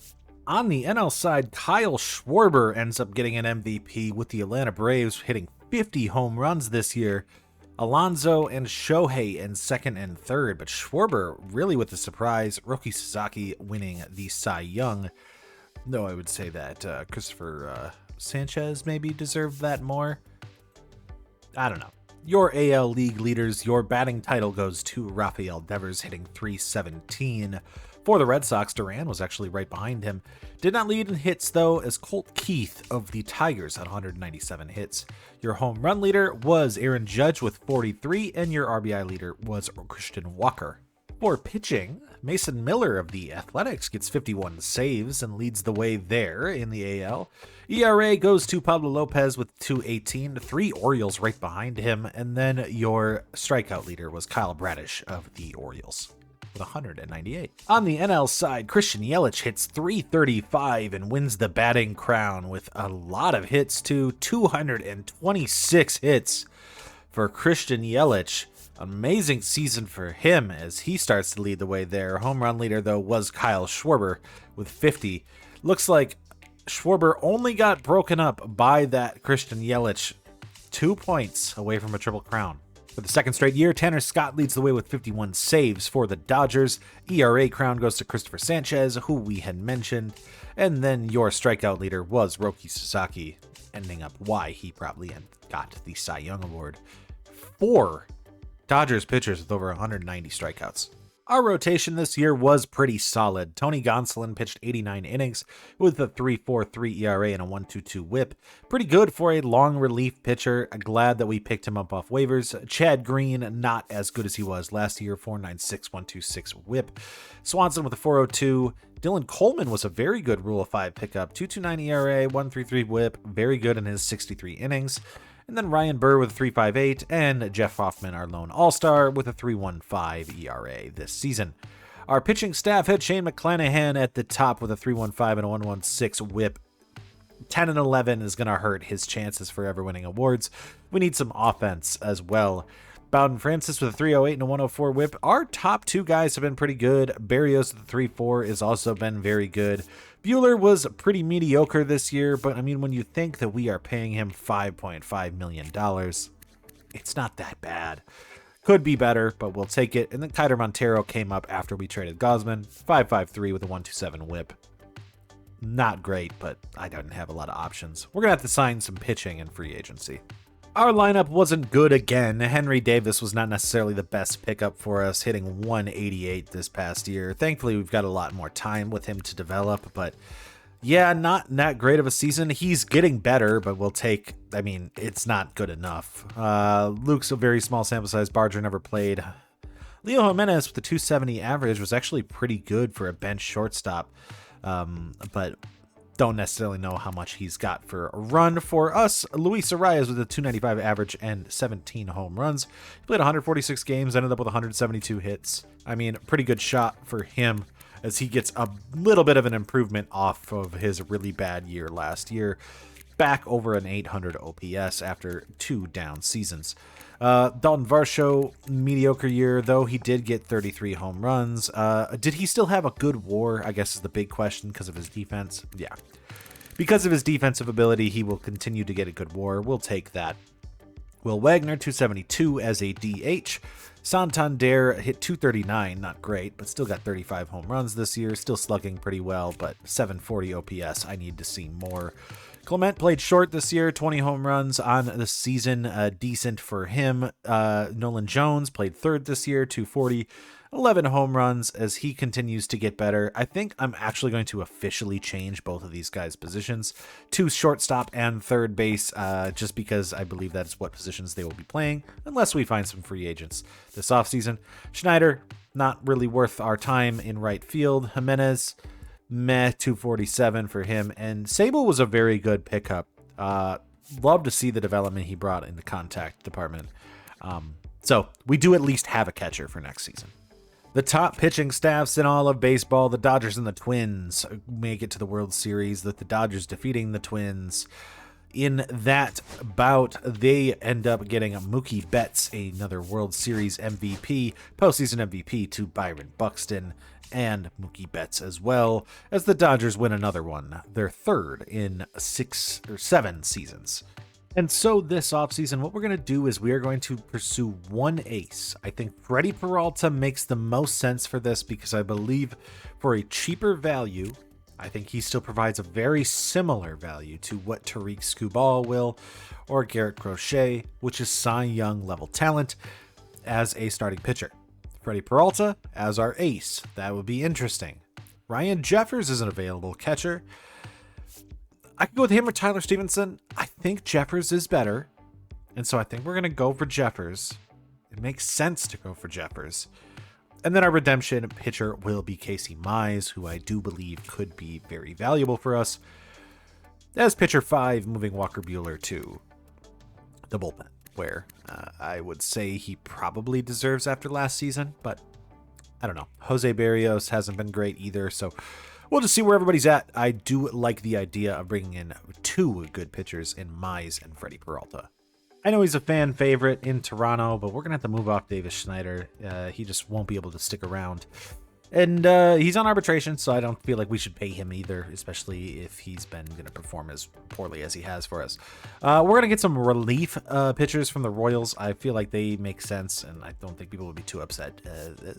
On the NL side, Kyle Schwarber ends up getting an MVP with the Atlanta Braves hitting 50 home runs this year. Alonso and Shohei in second and third, but Schwarber really with the surprise. Roki Sasaki winning the Cy Young. Though I would say that Christopher Sanchez maybe deserved that more. I don't know. Your AL League leaders, your batting title goes to Rafael Devers hitting .317. For the Red Sox, Duran was actually right behind him. Did not lead in hits, though, as Colt Keith of the Tigers had 197 hits. Your home run leader was Aaron Judge with 43, and your RBI leader was Christian Walker. For pitching, Mason Miller of the Athletics gets 51 saves and leads the way there in the AL. ERA goes to Pablo Lopez with 218, 3 Orioles right behind him, and then your strikeout leader was Kyle Bradish of the Orioles with 198. On the NL side, Christian Yelich hits .335 and wins the batting crown with a lot of hits too. 226 hits for Christian Yelich. Amazing season for him as he starts to lead the way there. Home run leader, though, was Kyle Schwarber with 50. Looks like Schwarber only got broken up by that Christian Yelich, 2 points away from a triple crown. For the second straight year, Tanner Scott leads the way with 51 saves for the Dodgers. ERA crown goes to Christopher Sanchez, who we had mentioned. And then your strikeout leader was Roki Sasaki, ending up why he probably got the Cy Young Award. 4 Dodgers pitchers with over 190 strikeouts. Our rotation this year was pretty solid. Tony Gonsolin pitched 89 innings with a 3.43 ERA and a 1.22 WHIP. Pretty good for a long relief pitcher. Glad that we picked him up off waivers. Chad Green, not as good as he was last year, 4.96, 1.26 WHIP. Swanson with a 4.02. Dylan Coleman was a very good Rule of 5 pickup. 2.29 ERA, 1.33 WHIP. Very good in his 63 innings. And then Ryan Burr with a 3.58, and Jeff Hoffman, our lone all-star, with a 3.15 ERA this season. Our pitching staff had Shane McClanahan at the top with a 3.15 and a 1.16 WHIP. 10 and 11 is going to hurt his chances for ever winning awards. We need some offense as well. Bowden Francis with a 3.08 and a 1.04 WHIP. Our top 2 guys have been pretty good. Berrios with a 3.4 has also been very good. Buehler was pretty mediocre this year, but I mean, when you think that we are paying him $5.5 million, it's not that bad. Could be better, but we'll take it. And then Kiter Montero came up after we traded Gosman, 5.53 with a 1.27 WHIP. Not great, but I don't have a lot of options. We're going to have to sign some pitching in free agency. Our lineup wasn't good again. Henry Davis was not necessarily the best pickup for us, hitting 188 this past year. Thankfully, we've got a lot more time with him to develop, but yeah, not that great of a season. He's getting better, but we'll take, I mean, it's not good enough. Luke's a very small sample size. Barger never played. Leo Jimenez with the 270 average was actually pretty good for a bench shortstop, but don't necessarily know how much he's got for a run. For us, Luis Arias with a 295 average and 17 home runs. He played 146 games, ended up with 172 hits. I mean, pretty good shot for him as he gets a little bit of an improvement off of his really bad year last year. Back over an 800 OPS after 2 down seasons. Dalton Varsho, mediocre year, though he did get 33 home runs. Did he still have a good WAR? I guess is the big question because of his defense. Yeah. Because of his defensive ability, he will continue to get a good WAR. We'll take that. Will Wagner, 272 as a DH. Santander hit 239, not great, but still got 35 home runs this year. Still slugging pretty well, but 740 OPS. I need to see more. Clement played short this year, 20 home runs on the season, decent for him. Nolan Jones played third this year, 240, 11 home runs as he continues to get better. I think I'm actually going to officially change both of these guys' positions to shortstop and third base, just because I believe that's what positions they will be playing, unless we find some free agents this offseason. Schneider, not really worth our time in right field. Jimenez, meh, 247 for him. And Sable was a very good pickup. Love to see the development he brought in the contact department. So we do at least have a catcher for next season. The top pitching staffs in all of baseball, the Dodgers and the Twins make it to the World Series, with the Dodgers defeating the Twins. In that bout, they end up getting Mookie Betts, another World Series MVP, postseason MVP to Byron Buxton, and Mookie Betts as well, as the Dodgers win another one, their third in 6 or 7 seasons. And so this offseason, what we're going to do is we are going to pursue one ace. I think Freddie Peralta makes the most sense for this because I believe for a cheaper value, I think he still provides a very similar value to what Tariq Skubal will, or Garrett Crochet, which is Cy Young level talent, as a starting pitcher. Freddie Peralta as our ace. That would be interesting. Ryan Jeffers is an available catcher. I could go with him or Tyler Stevenson. I think Jeffers is better, and so I think we're going to go for Jeffers. It makes sense to go for Jeffers. And then our redemption pitcher will be Casey Mize, who I do believe could be very valuable for us, as pitcher 5, moving Walker Buehler to the bullpen, where I would say he probably deserves after last season, but I don't know. Jose Berrios hasn't been great either, so we'll just see where everybody's at. I do like the idea of bringing in 2 good pitchers in Mize and Freddie Peralta. I know he's a fan favorite in Toronto, but we're going to have to move off Davis Schneider. He just won't be able to stick around. And he's on arbitration, so I don't feel like we should pay him either, especially if he's been going to perform as poorly as he has for us. We're going to get some relief pitchers from the Royals. I feel like they make sense, and I don't think people will be too upset.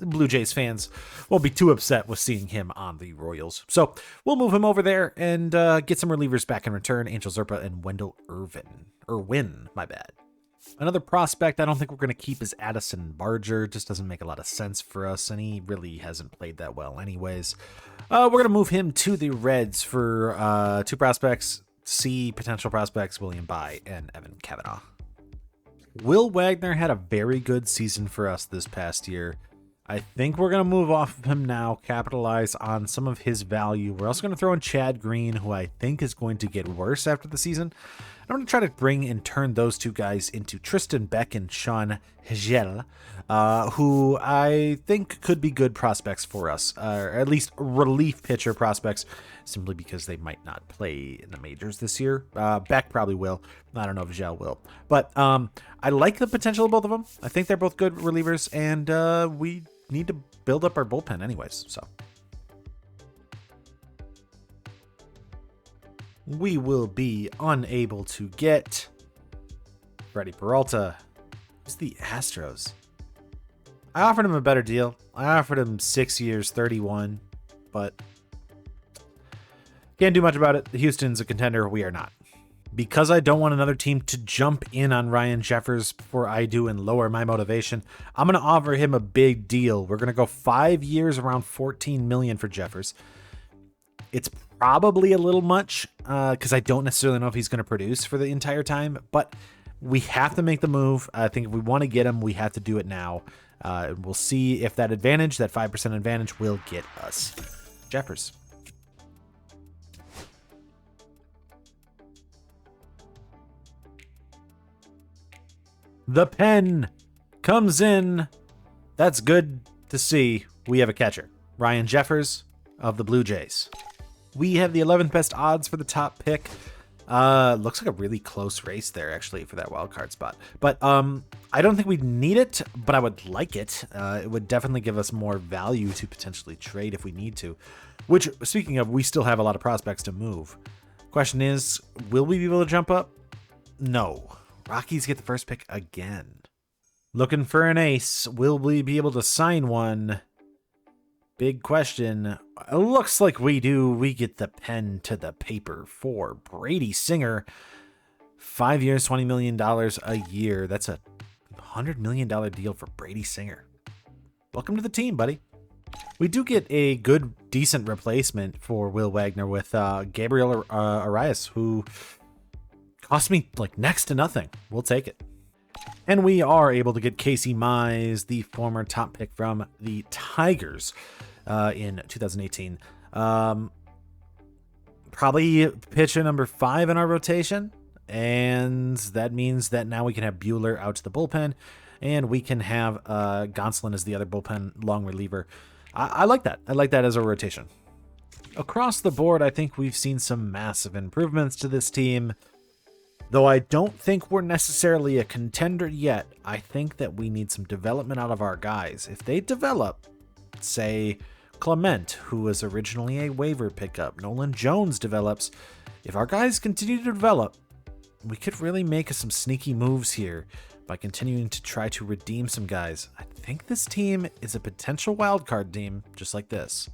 Blue Jays fans won't be too upset with seeing him on the Royals. So we'll move him over there and get some relievers back in return. Angel Zerpa and Wendell Irwin, my bad. Another prospect I don't think we're going to keep is Addison Barger. Just doesn't make a lot of sense for us, and he really hasn't played that well anyways. We're going to move him to the Reds for 2 prospects, C potential prospects, William Bai and Evan Kavanaugh. Will Wagner had a very good season for us this past year. I think we're going to move off of him now, capitalize on some of his value. We're also going to throw in Chad Green, who I think is going to get worse after the season. I'm going to try to bring and turn those 2 guys into Tristan Beck and Sean Hegel, who I think could be good prospects for us, or at least relief pitcher prospects, simply because they might not play in the majors this year. Beck probably will. I don't know if Hegel will. But I like the potential of both of them. I think they're both good relievers, and we need to build up our bullpen anyways, so. We will be unable to get Freddie Peralta. It's the Astros. I offered him a better deal. I offered him 6 years, 31, but can't do much about it. Houston's a contender. We are not. Because I don't want another team to jump in on Ryan Jeffers before I do and lower my motivation, I'm going to offer him a big deal. We're going to go 5 years, around $14 million for Jeffers. It's probably a little much because I don't necessarily know if he's going to produce for the entire time, but we have to make the move. I think if we want to get him, we have to do it now. We'll see if that advantage, that 5% advantage, will get us Jeffers. The pen comes in. That's good to see. We have a catcher, Ryan Jeffers of the Blue Jays. We have the 11th best odds for the top pick. Looks like a really close race there, actually, for that wild card spot. But I don't think we need it, but I would like it. It would definitely give us more value to potentially trade if we need to. Which, speaking of, we still have a lot of prospects to move. Question is, will we be able to jump up? No. Rockies get the first pick again. Looking for an ace. Will we be able to sign one? Big question. It looks like we do. We get the pen to the paper for Brady Singer. 5 years, $20 million a year. That's a $100 million deal for Brady Singer. Welcome to the team, buddy. We do get a good, decent replacement for Will Wagner with Gabriel Arias, who cost me like next to nothing. We'll take it. And we are able to get Casey Mize, the former top pick from the Tigers in 2018. Probably pitcher number 5 in our rotation. And that means that now we can have Buehler out to the bullpen. And we can have Gonsolin as the other bullpen long reliever. I like that. I like that as a rotation. Across the board, I think we've seen some massive improvements to this team. Though I don't think we're necessarily a contender yet, I think that we need some development out of our guys. If they develop, say, Clement, who was originally a waiver pickup, Nolan Jones develops, if our guys continue to develop, we could really make some sneaky moves here by continuing to try to redeem some guys. I think this team is a potential wildcard team, just like this.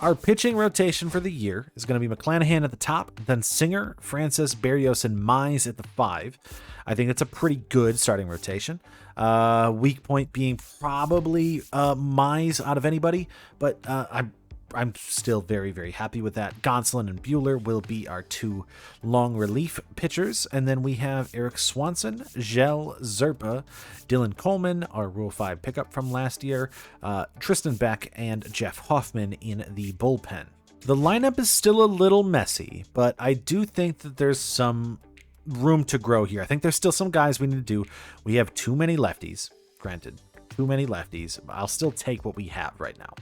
Our pitching rotation for the year is going to be McClanahan at the top, then Singer, Francis, Berrios, and Mize at the 5. I think that's a pretty good starting rotation. Weak point being probably Mize out of anybody, but I'm still very, very happy with that. Gonsolin and Buehler will be our 2 long relief pitchers. And then we have Eric Swanson, Gel Zerpa, Dylan Coleman, our Rule 5 pickup from last year, Tristan Beck, and Jeff Hoffman in the bullpen. The lineup is still a little messy, but I do think that there's some room to grow here. I think there's still some guys we need to do. We have too many lefties, granted, too many lefties. I'll still take what we have right now.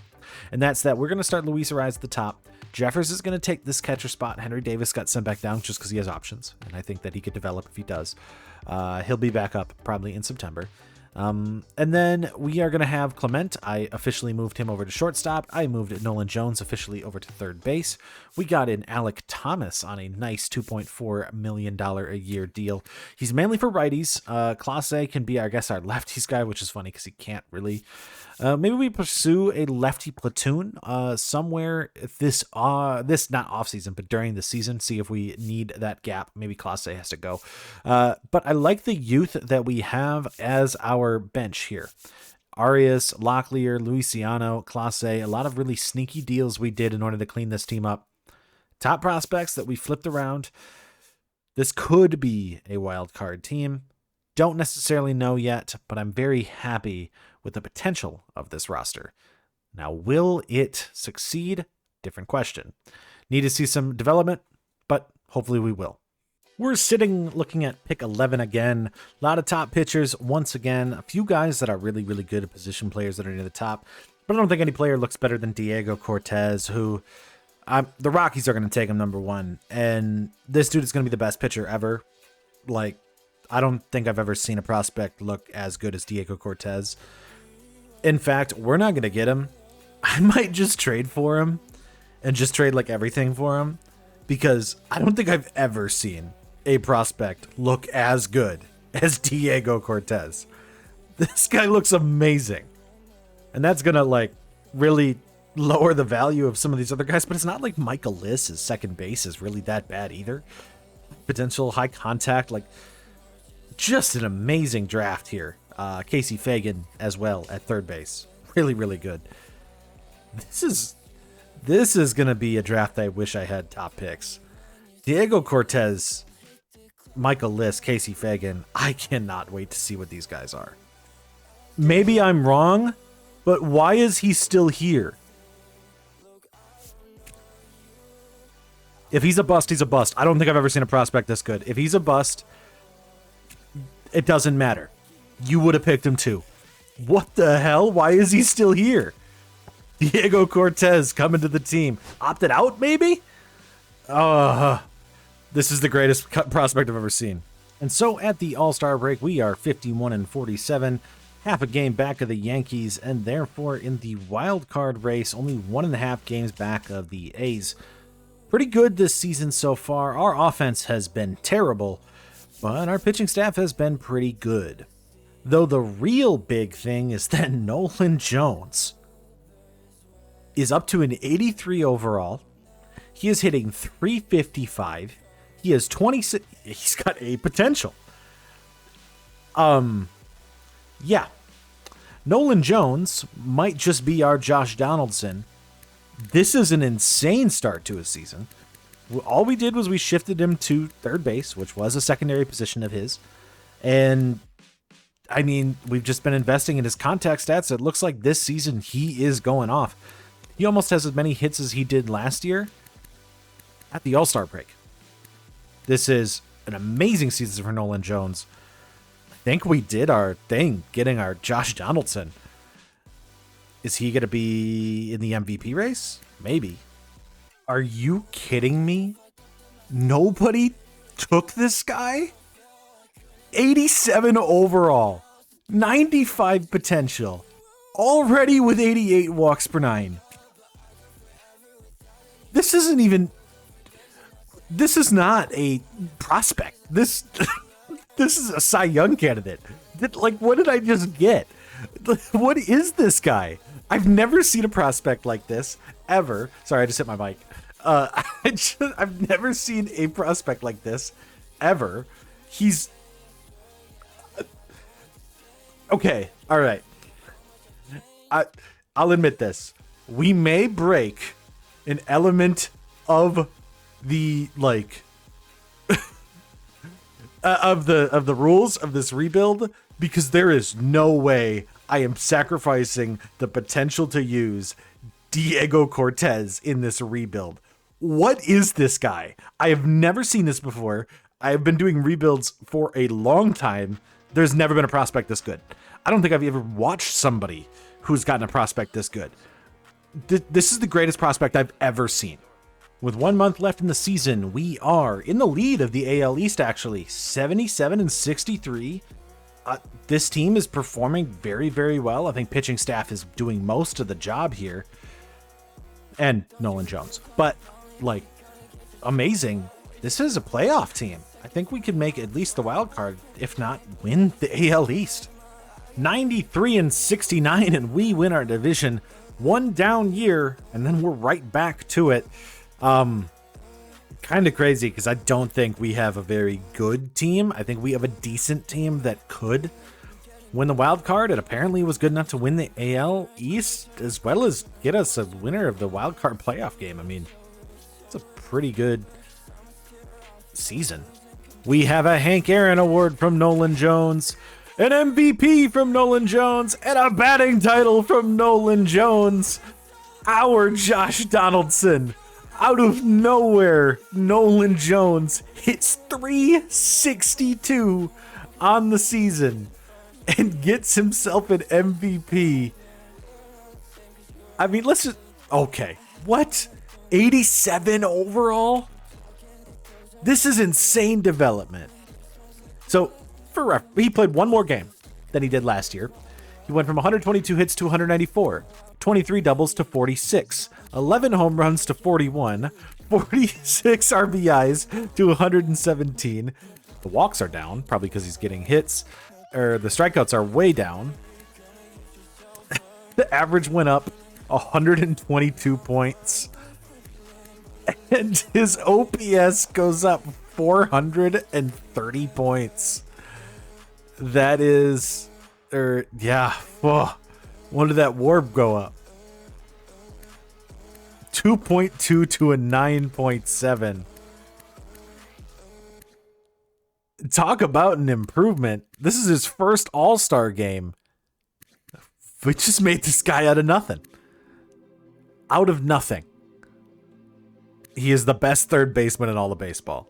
And that's that we're going to start Luis Ariz at the top, Jeffers is going to take this catcher spot. Henry Davis got sent back down just because he has options, and I think that he could develop if he does. He'll be back up probably in September. And then we are going to have Clement. I officially moved him over to shortstop. I moved Nolan Jones officially over to third base. We got in Alec Thomas on a nice $2.4 million a year deal. He's mainly for righties. Clase can be, I guess, our lefties guy, which is funny because he can't really. Maybe we pursue a lefty platoon somewhere this not off season, but during the season. See if we need that gap. Maybe Clase has to go. But I like the youth that we have as our bench here. Arias, Locklear, Luciano, Clase, a lot of really sneaky deals we did in order to clean this team up. Top prospects that we flipped around. This could be a wild card team. Don't necessarily know yet, but I'm very happy with the potential of this roster. Now, will it succeed? Different question. Need to see some development, but hopefully we will. We're sitting looking at pick 11 again. A lot of top pitchers once again. A few guys that are really, really good position players that are near the top. But I don't think any player looks better than Diego Cortez, who the Rockies are going to take him number 1. And this dude is going to be the best pitcher ever. Like, I don't think I've ever seen a prospect look as good as Diego Cortez. In fact, we're not going to get him. I might just trade for him and just trade like everything for him, because I don't think I've ever seen a prospect look as good as Diego Cortez. This guy looks amazing. And that's going to like really lower the value of some of these other guys, but it's not like Michael Liss's second base is really that bad either. Potential high contact, like just an amazing draft here. Casey Fagan as well at third base. Really, really good. This is going to be a draft I wish I had top picks. Diego Cortez, Michael Liss, Casey Fagan. I cannot wait to see what these guys are. Maybe I'm wrong, but why is he still here? If he's a bust, he's a bust. I don't think I've ever seen a prospect this good. If he's a bust, it doesn't matter. You would have picked him too. What the hell? Why is he still here? Diego Cortez coming to the team. Opted out, maybe? This is the greatest prospect I've ever seen. And so at the All-Star break, we are 51-47, half a game back of the Yankees, and therefore in the wild card race, only 1.5 games back of the A's. Pretty good this season so far. Our offense has been terrible, but our pitching staff has been pretty good. Though the real big thing is that Nolan Jones is up to an 83 overall. He is hitting 355. He has 26. He's got a potential. Yeah. Nolan Jones might just be our Josh Donaldson. This is an insane start to his season. All we did was we shifted him to third base, which was a secondary position of his. And I mean, we've just been investing in his contact stats. It looks like this season he is going off. He almost has as many hits as he did last year at the All-Star break. This is an amazing season for Nolan Jones. I think we did our thing, getting our Josh Donaldson. Is he going to be in the MVP race? Maybe. Are you kidding me? Nobody took this guy? 87 overall, 95 potential, already with 88 walks per 9. This isn't even. This is not a prospect. This is a Cy Young candidate. Like, what did I just get? What is this guy? I've never seen a prospect like this ever. Sorry, I just hit my mic. I've never seen a prospect like this ever. He's okay. All right. I'll admit this. We may break an element of the of the rules of this rebuild, because there is no way I am sacrificing the potential to use Diego Cortez in this rebuild. What is this guy? I have never seen this before. I have been doing rebuilds for a long time. There's never been a prospect this good. I don't think I've ever watched somebody who's gotten a prospect this good. This is the greatest prospect I've ever seen. With 1 month left in the season, we are in the lead of the AL East, actually. 77-63. This team is performing very, very well. I think pitching staff is doing most of the job here. And Nolan Jones. But, like, amazing. This is a playoff team. I think we could make at least the wild card, if not win the AL East. 93-69, and we win our division. One down year, and then we're right back to it. Kind of crazy because I don't think we have a very good team. I think we have a decent team that could win the wild card, and apparently was good enough to win the AL East as well as get us a winner of the wild card playoff game. I mean, it's a pretty good season. We have a Hank Aaron Award from Nolan Jones, an MVP from Nolan Jones, and a batting title from Nolan Jones. Our Josh Donaldson. Out of nowhere, Nolan Jones hits 362 on the season and gets himself an MVP. I mean, let's just... Okay. What? 87 overall? This is insane development. So, he played one more game than he did last year. He went from 122 hits to 194, 23 doubles to 46, 11 home runs to 41, 46 RBIs to 117. The walks are down, probably because he's getting hits, or the strikeouts are way down. The average went up 122 points. And his OPS goes up 430 points. That is, yeah. Whoa. When did that WARP go up? 2.2 to a 9.7. Talk about an improvement. This is his first All-Star game. We just made this guy out of nothing. Out of nothing. He is the best third baseman in all of baseball.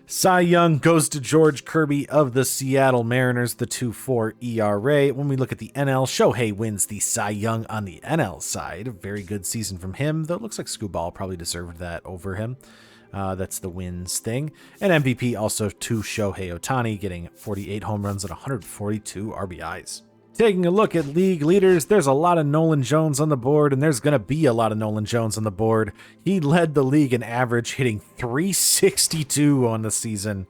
Cy Young goes to George Kirby of the Seattle Mariners, the 2.4 ERA. When we look at the NL, Shohei wins the Cy Young on the NL side. Very good season from him, though it looks like Scooball probably deserved that over him. That's the wins thing. And MVP also to Shohei Ohtani, getting 48 home runs and 142 RBIs. Taking a look at league leaders, there's a lot of Nolan Jones on the board, and there's going to be a lot of Nolan Jones on the board. He led the league in average, hitting 362 on the season.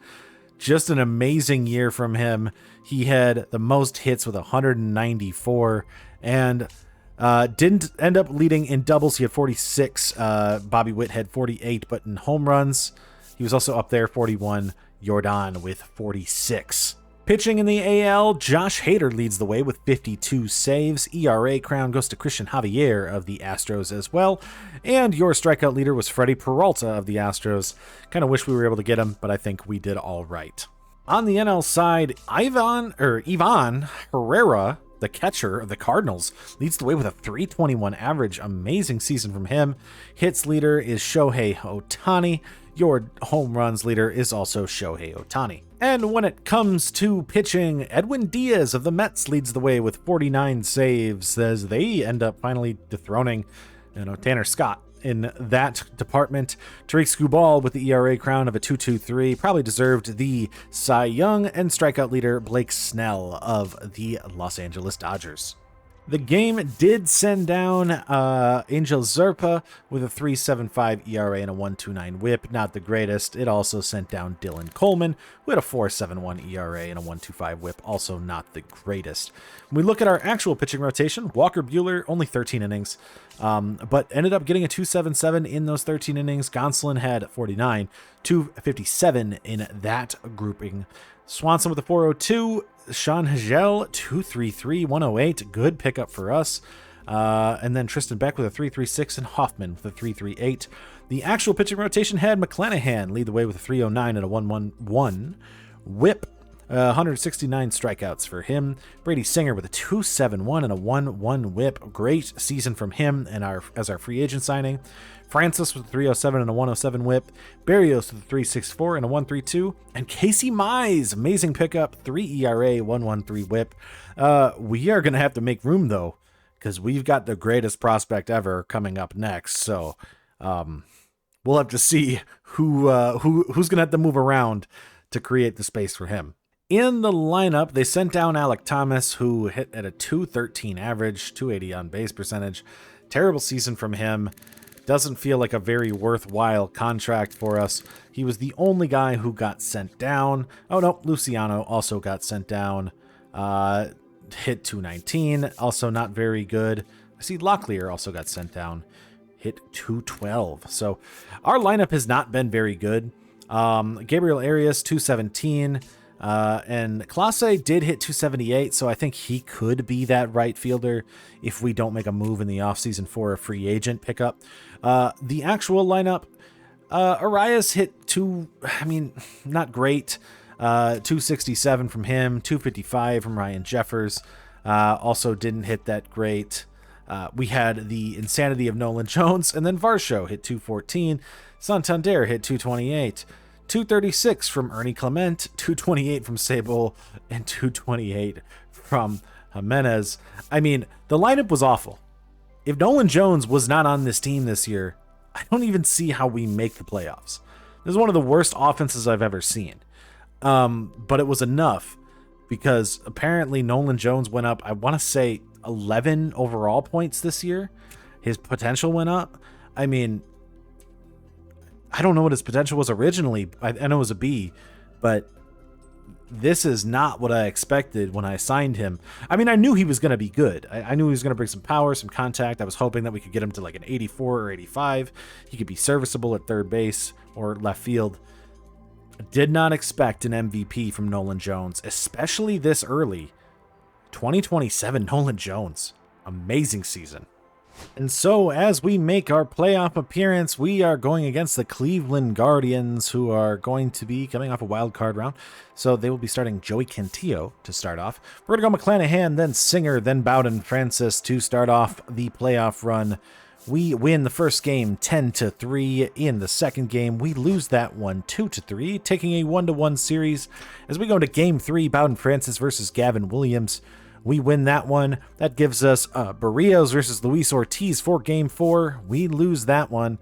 Just an amazing year from him. He had the most hits with 194, and didn't end up leading in doubles. He had 46. Bobby Witt had 48, but in home runs, he was also up there, 41. Jordan with 46. Pitching in the AL, Josh Hader leads the way with 52 saves. ERA crown goes to Christian Javier of the Astros as well. And your strikeout leader was Freddie Peralta of the Astros. Kind of wish we were able to get him, but I think we did all right. On the NL side, Ivan Herrera, the catcher of the Cardinals, leads the way with a 321 average. Amazing season from him. Hits leader is Shohei Ohtani. Your home runs leader is also Shohei Ohtani. And when it comes to pitching, Edwin Diaz of the Mets leads the way with 49 saves as they end up finally dethroning Tanner Scott in that department. Tariq Skubal with the ERA crown of a 2.23 probably deserved the Cy Young, and strikeout leader Blake Snell of the Los Angeles Dodgers. The game did send down Angel Zerpa with a 3.75 ERA and a 1.29 whip. Not the greatest. It also sent down Dylan Coleman, who had a 4.71 ERA and a 1.25 whip. Also not the greatest. When we look at our actual pitching rotation, Walker Buehler, only 13 innings, but ended up getting a 2.77 in those 13 innings. Gonsolin had 49, 2.57 in that grouping. Swanson with a 4.02. Sean Hagel, 2.33, 108. Good pickup for us. And then Tristan Beck with a 3.36 and Hoffman with a 3.38. The actual pitching rotation had McClanahan lead the way with a 3.09 and a 1.11 whip. 169 strikeouts for him. Brady Singer with a 2.71 and a 1.1 whip. Great season from him and as our free agent signing. Francis with a 3.07 and a 1.07 whip. Berrios with a 3.64 and a 1.32. And Casey Mize, amazing pickup, 3 ERA, 1.13 whip. We are going to have to make room, though, because we've got the greatest prospect ever coming up next. So we're we'll have to see who's going to have to move around to create the space for him. In the lineup, they sent down Alec Thomas, who hit at a 213 average, 280 on base percentage. Terrible season from him. Doesn't feel like a very worthwhile contract for us. He was the only guy who got sent down. Oh no, Luciano also got sent down. Hit 219, also not very good. I see Locklear also got sent down. Hit 212. So our lineup has not been very good. Gabriel Arias, 217. And Clase did hit 278, so I think he could be that right fielder if we don't make a move in the offseason for a free agent pickup. The actual lineup, Arias hit not great. 267 from him, 255 from Ryan Jeffers. Also didn't hit that great. We had the insanity of Nolan Jones, and then Varsho hit 214. Santander hit 228. 236 from Ernie Clement, 228 from Sable, and 228 from Jimenez. I mean, the lineup was awful. If Nolan Jones was not on this team this year, I don't even see how we make the playoffs. This is one of the worst offenses I've ever seen. But it was enough because apparently Nolan Jones went up, I want to say 11 overall points this year. His potential went up. I mean, I don't know what his potential was originally. I know it was a B, but this is not what I expected when I signed him. I mean, I knew he was going to be good. I knew he was going to bring some power, some contact. I was hoping that we could get him to like an 84 or 85. He could be serviceable at third base or left field. Did not expect an MVP from Nolan Jones, especially this early. 2027 Nolan Jones. Amazing season. And so, as we make our playoff appearance, we are going against the Cleveland Guardians, who are going to be coming off a wild card round. So they will be starting Joey Cantillo to start off. We're going to go McClanahan, then Singer, then Bowden Francis to start off the playoff run. We win the first game 10-3. In the second game, we lose that one 2-3, taking a 1-1 series. As we go into game 3, Bowden Francis versus Gavin Williams. We win that one. That gives us Barrios versus Luis Ortiz for game 4. We lose that one.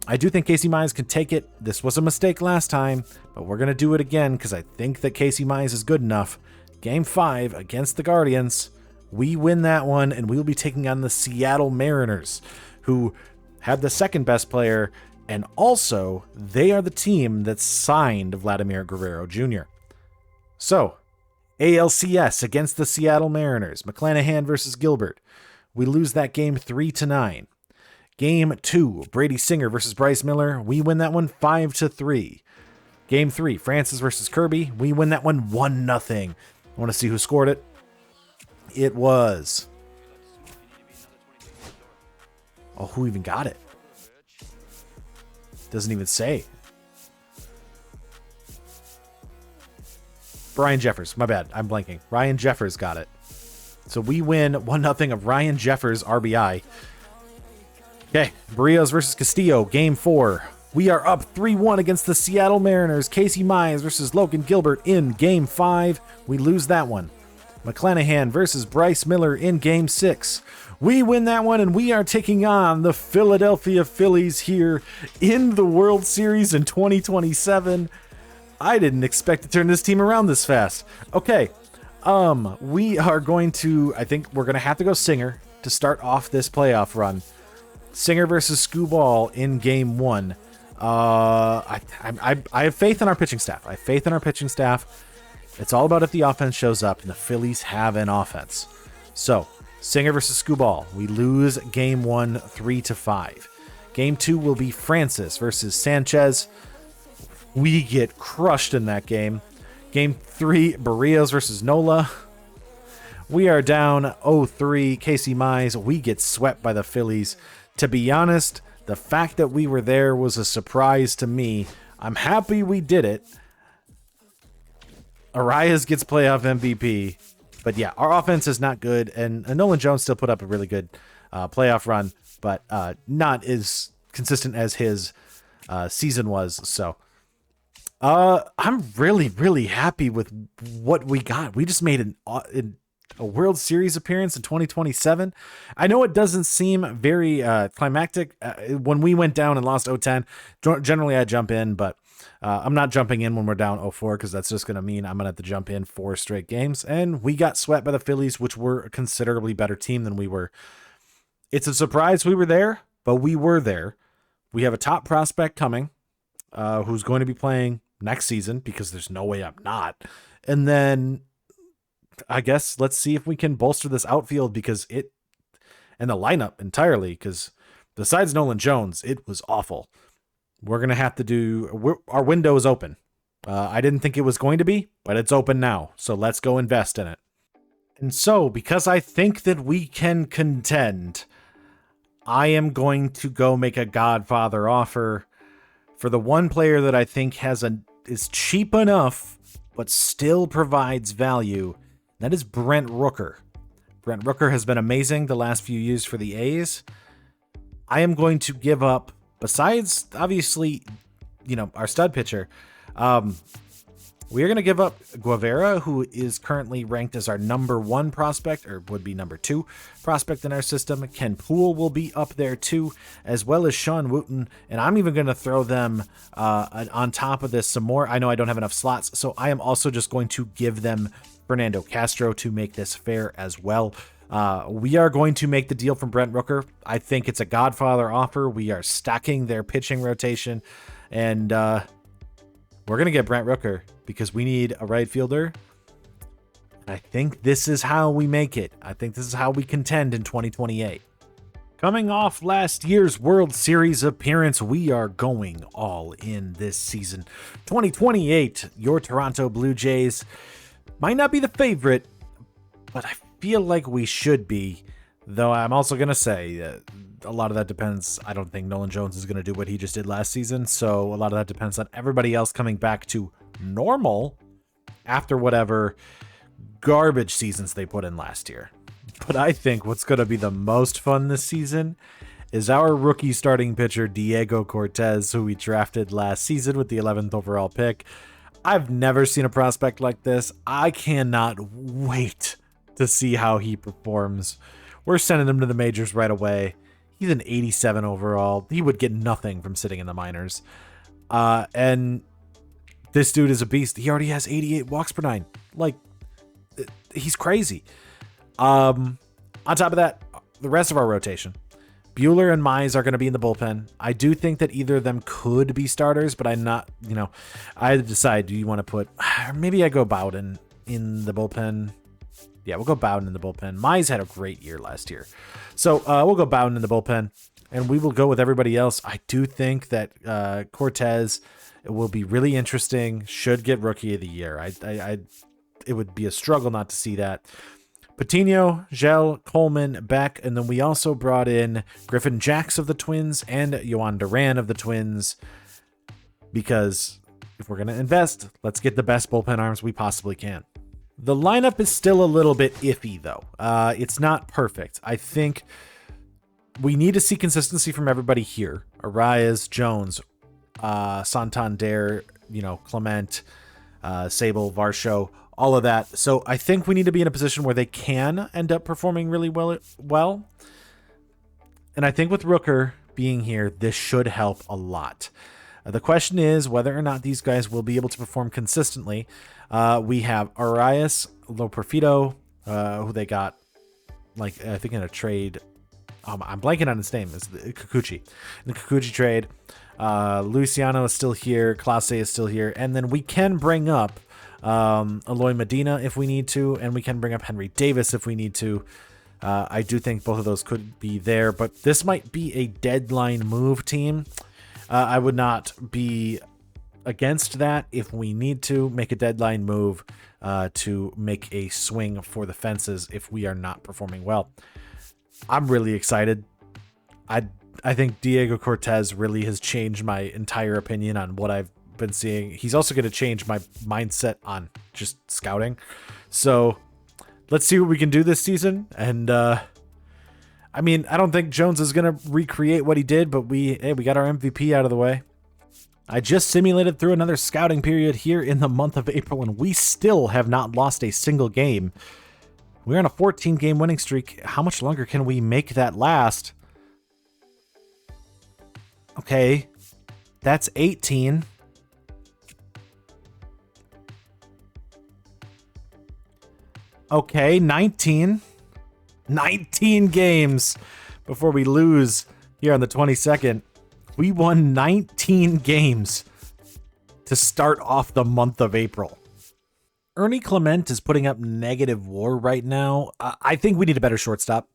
I do think Casey Mize can take it. This was a mistake last time, but we're going to do it again because I think that Casey Mize is good enough. Game 5 against the Guardians. We win that one, and we'll be taking on the Seattle Mariners, who had the second best player, and also they are the team that signed Vladimir Guerrero Jr. So, ALCS against the Seattle Mariners. McClanahan versus Gilbert. We lose that game 3-9. Game 2, Brady Singer versus Bryce Miller. We win that one 5-3. Game 3, Francis versus Kirby. We win that one 1-0. I want to see who scored it. It was... Oh, who even got it? Doesn't even say. Ryan Jeffers. My bad. I'm blanking. Ryan Jeffers got it. So we win 1-0 of Ryan Jeffers RBI. Okay. Barrios versus Castillo. Game 4. We are up 3-1 against the Seattle Mariners. Casey Mize versus Logan Gilbert in Game 5. We lose that one. McClanahan versus Bryce Miller in Game 6. We win that one, and we are taking on the Philadelphia Phillies here in the World Series in 2027. I didn't expect to turn this team around this fast. Okay, we are going to, I think we're going to have to go Singer to start off this playoff run. Singer versus Scooball in Game 1. I have faith in our pitching staff. It's all about if the offense shows up, and the Phillies have an offense. So, Singer versus Scooball. We lose Game 1 3-5. Game 2 will be Francis versus Sanchez. We get crushed in that game. Game 3, Barrios versus Nola. We are down 0-3. Casey Mize. We get swept by the Phillies. To be honest, the fact that we were there was a surprise to me. I'm happy we did it. Arias gets playoff MVP. But yeah, our offense is not good. And Nolan Jones still put up a really good playoff run, but not as consistent as his season was. So I'm really, really happy with what we got. We just made an a World Series appearance in 2027. I know it doesn't seem very climactic. When we went down and lost 0-10, generally I jump in, but I'm not jumping in when we're down 0-4 because that's just going to mean I'm going to have to jump in 4 straight games. And we got swept by the Phillies, which were a considerably better team than we were. It's a surprise we were there, but we were there. We have a top prospect coming who's going to be playing next season because there's no way I'm not. And then I guess let's see if we can bolster this outfield and the lineup entirely, because besides Nolan Jones, it was awful. We're going to have to our window is open. I didn't think it was going to be, but it's open now. So let's go invest in it. And so, because I think that we can contend, I am going to go make a Godfather offer for the one player that I think is cheap enough, but still provides value. That is Brent Rooker. Brent Rooker has been amazing the last few years for the A's. I am going to give up, besides obviously, our stud pitcher, we are going to give up Guevara, who is currently ranked as our number 1 prospect, or would be number 2 prospect in our system. Ken Poole will be up there too, as well as Sean Wooten. And I'm even going to throw them on top of this some more. I know I don't have enough slots, so I am also just going to give them Fernando Castro to make this fair as well. We are going to make the deal from Brent Rooker. I think it's a Godfather offer. We are stacking their pitching rotation, and we're going to get Brent Rooker because we need a right fielder. I think this is how we make it. I think this is how we contend in 2028. Coming off last year's World Series appearance, we are going all in this season. 2028, your Toronto Blue Jays might not be the favorite, but I feel like we should be. Though I'm also going to say a lot of that depends. I don't think Nolan Jones is going to do what he just did last season. So a lot of that depends on everybody else coming back to normal after whatever garbage seasons they put in last year. But I think what's going to be the most fun this season is our rookie starting pitcher, Diego Cortez, who we drafted last season with the 11th overall pick. I've never seen a prospect like this. I cannot wait to see how he performs. We're sending him to the majors right away. He's an 87 overall. He would get nothing from sitting in the minors. And this dude is a beast. He already has 88 walks per 9. Like, he's crazy. On top of that, the rest of our rotation, Buehler and Mize are going to be in the bullpen. I do think that either of them could be starters, but I'm not, I had to decide, do you want to put, maybe I go Bowden in the bullpen. Yeah, we'll go Bowden in the bullpen. Mize had a great year last year. So we'll go Bowden in the bullpen, and we will go with everybody else. I do think that Cortez will be really interesting, should get Rookie of the Year. It would be a struggle not to see that. Patino, Gel, Coleman, Beck, and then we also brought in Griffin Jacks of the Twins and Yohan Duran of the Twins, because if we're going to invest, let's get the best bullpen arms we possibly can. The lineup is still a little bit iffy, though. It's not perfect. I think we need to see consistency from everybody here. Arias, Jones, Santander, Clement, Sable, Varsho, all of that. So I think we need to be in a position where they can end up performing really well. And I think with Rooker being here, this should help a lot. The question is whether or not these guys will be able to perform consistently. We have Arias, Loperfido, who they got, I think in a trade. I'm blanking on his name. It's Kikuchi. In the Kikuchi trade, Luciano is still here. Clase is still here. And then we can bring up Eloy Medina if we need to, and we can bring up Henry Davis if we need to. I do think both of those could be there, but this might be a deadline move team. I would not be against that if we need to make a deadline move to make a swing for the fences if we are not performing well. I'm really excited. I think Diego Cortez really has changed my entire opinion on what I've been seeing. He's also going to change my mindset on just scouting. So let's see what we can do this season. And I don't think Jones is going to recreate what he did, but we got our MVP out of the way. I just simulated through another scouting period here in the month of April, and we still have not lost a single game. We're on a 14-game winning streak. How much longer can we make that last? Okay, that's 18. Okay, 19. 19 games before we lose here on the 22nd. We won 19 games to start off the month of April. Ernie Clement is putting up negative WAR right now. I think we need a better shortstop.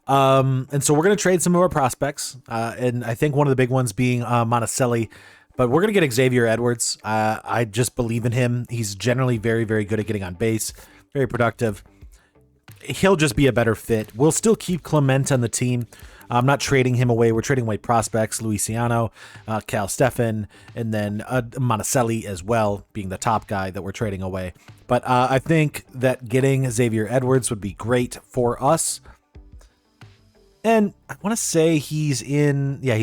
And so we're going to trade some of our prospects. And I think one of the big ones being Monticelli. But we're going to get Xavier Edwards. I just believe in him. He's generally very, very good at getting on base. Very productive. He'll just be a better fit. We'll still keep Clement on the team. I'm not trading him away. We're trading away prospects, Luisiano, Cal Stefan, and then Monticelli as well, being the top guy that we're trading away. But I think that getting Xavier Edwards would be great for us. And I want to say he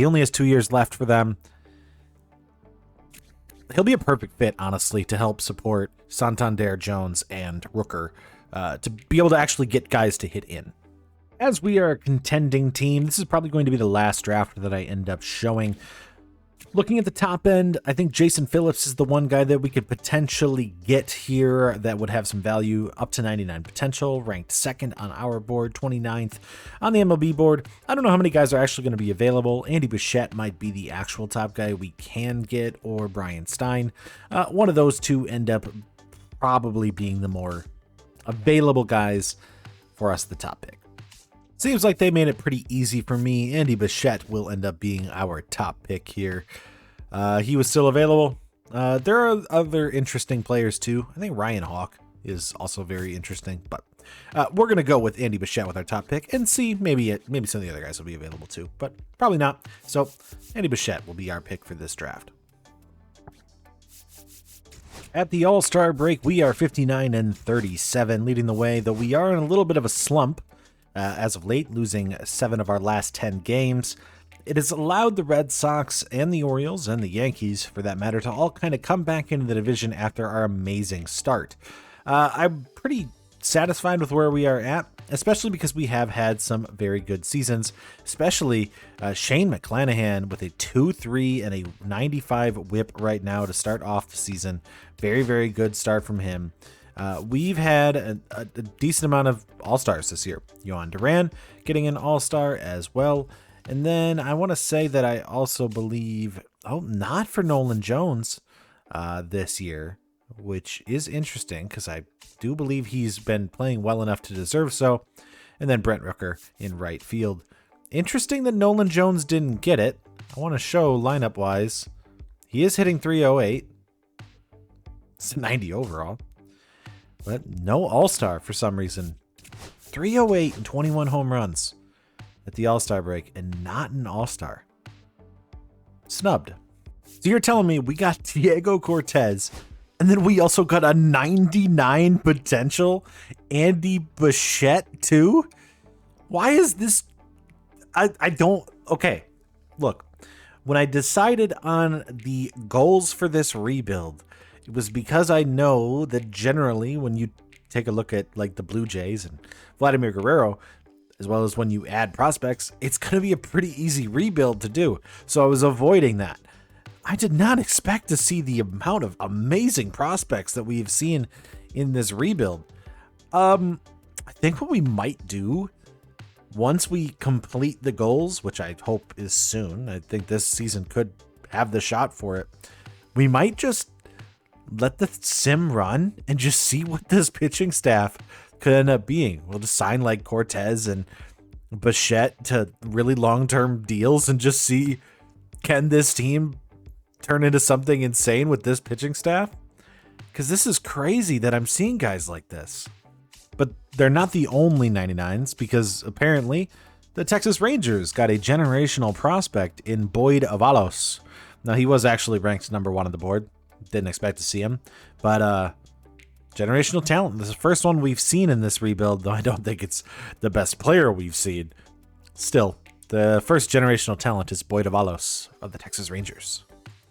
only has 2 years left for them. He'll be a perfect fit, honestly, to help support Santander, Jones, and Rooker, to be able to actually get guys to hit in. As we are a contending team, this is probably going to be the last draft that I end up showing. Looking at the top end, I think Jason Phillips is the one guy that we could potentially get here that would have some value, up to 99 potential, ranked second on our board, 29th on the MLB board. I don't know how many guys are actually going to be available. Andy Bichette might be the actual top guy we can get, or Brian Stein. One of those two end up probably being the more available guys for us, the top pick. Seems like they made it pretty easy for me. Andy Bichette will end up being our top pick here. He was still available. There are other interesting players too. I think Ryan Hawk is also very interesting, but we're going to go with Andy Bichette with our top pick and see maybe some of the other guys will be available too, but probably not. So Andy Bichette will be our pick for this draft. At the All-Star break, we are 59-37, leading the way, though we are in a little bit of a slump. As of late, losing 7 of our last 10 games. It has allowed the Red Sox and the Orioles and the Yankees, for that matter, to all kind of come back into the division after our amazing start. I'm pretty satisfied with where we are at, especially because we have had some very good seasons, especially Shane McClanahan with a 2.3 and a 95 whip right now to start off the season. Very, very good start from him. We've had a decent amount of All-Stars this year. Yohan Duran getting an All-Star as well. And then I want to say that I also believe, not for Nolan Jones this year, which is interesting because I do believe he's been playing well enough to deserve so. And then Brent Rooker in right field. Interesting that Nolan Jones didn't get it. I want to show lineup-wise. He is hitting 308. It's a 90 overall. But no All-Star for some reason. 308 and 21 home runs at the All-Star break and not an All-Star. Snubbed. So you're telling me we got Diego Cortez and then we also got a 99 potential Andy Bichette too? Why is this? I don't. Okay, look. When I decided on the goals for this rebuild, it was because I know that generally when you take a look at like the Blue Jays and Vladimir Guerrero, as well as when you add prospects, it's going to be a pretty easy rebuild to do. So I was avoiding that. I did not expect to see the amount of amazing prospects that we've seen in this rebuild. I think what we might do once we complete the goals, which I hope is soon, I think this season could have the shot for it. We might just let the sim run and just see what this pitching staff could end up being. We'll just sign like Cortez and Bichette to really long-term deals and just see, can this team turn into something insane with this pitching staff? Because this is crazy that I'm seeing guys like this. But they're not the only 99s, because apparently the Texas Rangers got a generational prospect in Boyd Avalos. Now, he was actually ranked number 1 on the board. Didn't expect to see him, but generational talent. This is the first one we've seen in this rebuild, though I don't think it's the best player we've seen. Still, the first generational talent is Boyd Avalos of the Texas Rangers.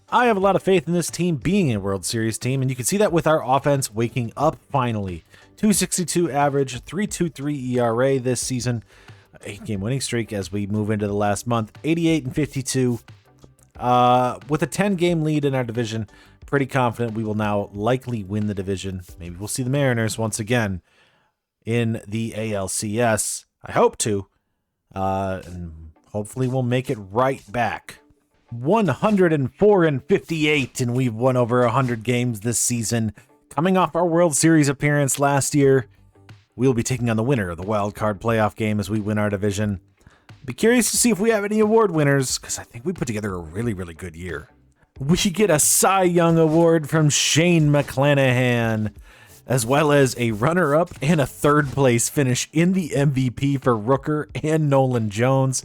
I have a lot of faith in this team being a World Series team, and you can see that with our offense waking up finally .262 average, .323 ERA this season. 8-game winning streak as we move into the last month. 88-52. With a 10-game lead in our division, pretty confident we will now likely win the division. Maybe we'll see the Mariners once again in the ALCS. I hope to. And hopefully we'll make it right back. 104-58, and we've won over 100 games this season. Coming off our World Series appearance last year, we'll be taking on the winner of the wild card playoff game as we win our division. Be curious to see if we have any award winners, because I think we put together a really, really good year. We get a Cy Young Award from Shane McClanahan, as well as a runner-up and a third-place finish in the MVP for Rooker and Nolan Jones.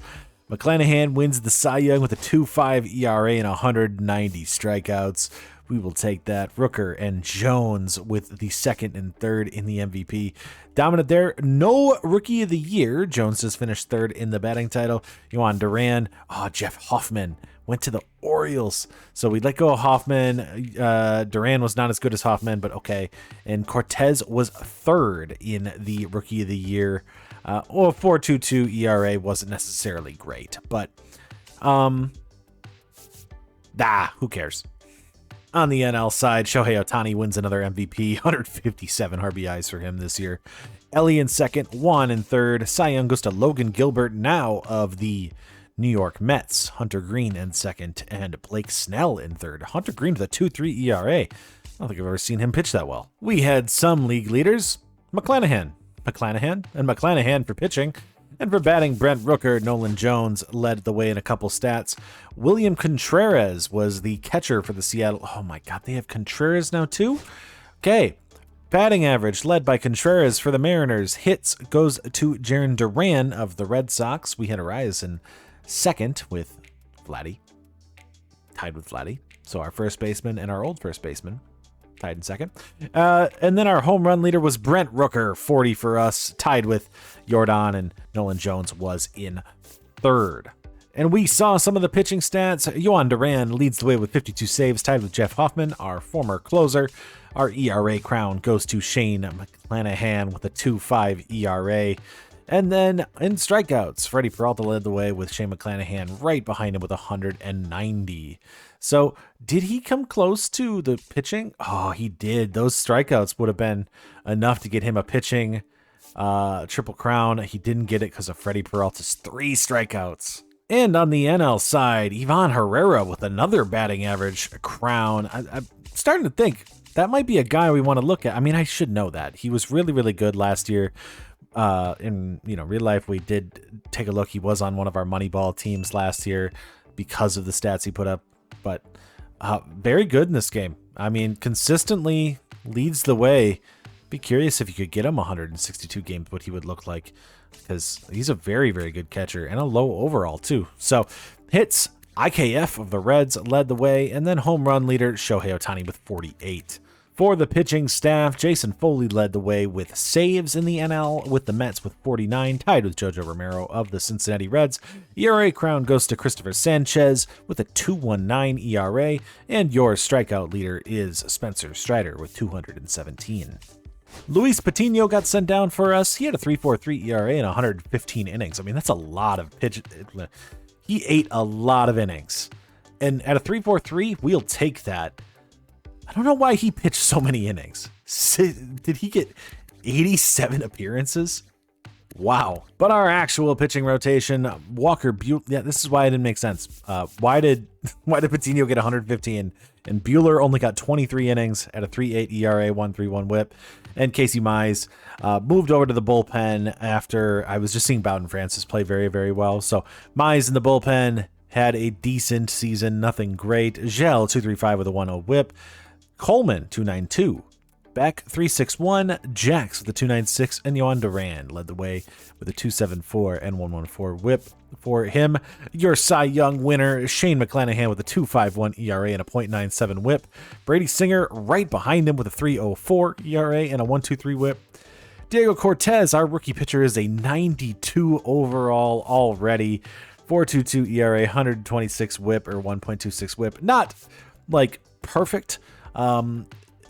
McClanahan wins the Cy Young with a 2.5 ERA and 190 strikeouts. We will take that. Rooker and Jones with the second and third in the MVP. Dominant there. No Rookie of the Year. Jones just finished third in the batting title. Yohan Duran. Jeff Hoffman went to the Orioles. So we let go of Hoffman. Duran was not as good as Hoffman, but okay. And Cortez was third in the Rookie of the Year. 4.22 ERA wasn't necessarily great, but who cares? On the NL side, Shohei Ohtani wins another MVP, 157 RBIs for him this year. Ellie in second, Juan in third. Cy Young goes to Logan Gilbert, now of the New York Mets. Hunter Green in second, and Blake Snell in third. Hunter Green with a 2.3 ERA. I don't think I've ever seen him pitch that well. We had some league leaders. McClanahan for pitching. And for batting, Brent Rooker, Nolan Jones led the way in a couple stats. William Contreras was the catcher for the Seattle. Oh my God, they have Contreras now too? Okay. Batting average led by Contreras for the Mariners. Hits goes to Jarren Duran of the Red Sox. We had Arias in second with Vladdy. Tied with Vladdy. So our first baseman and our old first baseman tied in second. And then our home run leader was Brent Rooker, 40 for us, tied with Jordan, and Nolan Jones was in third. And we saw some of the pitching stats. Yohan Duran leads the way with 52 saves, tied with Jeff Hoffman, our former closer. Our ERA crown goes to Shane McClanahan with a 2.5 ERA. And then in strikeouts, Freddie Peralta led the way with Shane McClanahan right behind him with 190. So did he come close to the pitching? Oh, he did. Those strikeouts would have been enough to get him a pitching triple crown. He didn't get it because of Freddie Peralta's 3 strikeouts. And on the NL side, Ivan Herrera with another batting average crown. I'm starting to think that might be a guy we want to look at. I mean, I should know that. He was really, really good last year. In real life, we did take a look. He was on one of our Moneyball teams last year because of the stats he put up. But very good in this game. I mean, consistently leads the way. Be curious if you could get him 162 games, what he would look like, because he's a very, very good catcher and a low overall too. So hits, IKF of the Reds led the way, and then home run leader Shohei Ohtani with 48. For the pitching staff, Jason Foley led the way with saves in the NL, with the Mets with 49, tied with Jojo Romero of the Cincinnati Reds. ERA crown goes to Christopher Sanchez with a 2.19 ERA, and your strikeout leader is Spencer Strider with 217. Luis Patino got sent down for us. He had a 3.43 ERA and 115 innings. I mean, that's a lot of pitch. He ate a lot of innings. And at a 3.43, we'll take that. I don't know why he pitched so many innings. Did he get 87 appearances? Wow. But our actual pitching rotation, Walker Buehler, yeah, this is why it didn't make sense. Why did Patino get 115 and Buehler only got 23 innings at a 3.8 ERA, 1.31 whip? And Casey Mize moved over to the bullpen after I was just seeing Bowden Francis play very, very well. So Mize in the bullpen had a decent season, nothing great. Gel 2.35 with a 1.0 whip. Coleman 2.92. Beck 3.61. Jax with a 2.96. And Yohan Duran led the way with a 2.74 and 1.14 whip. For him, your Cy Young winner, Shane McClanahan with a 2.51 ERA and a 0.97 whip. Brady Singer right behind him with a 3.04 ERA and a 1.23 whip. Diego Cortez, our rookie pitcher, is a 92 overall already. 4.22 ERA, 126 whip or 1.26 whip. Not like perfect.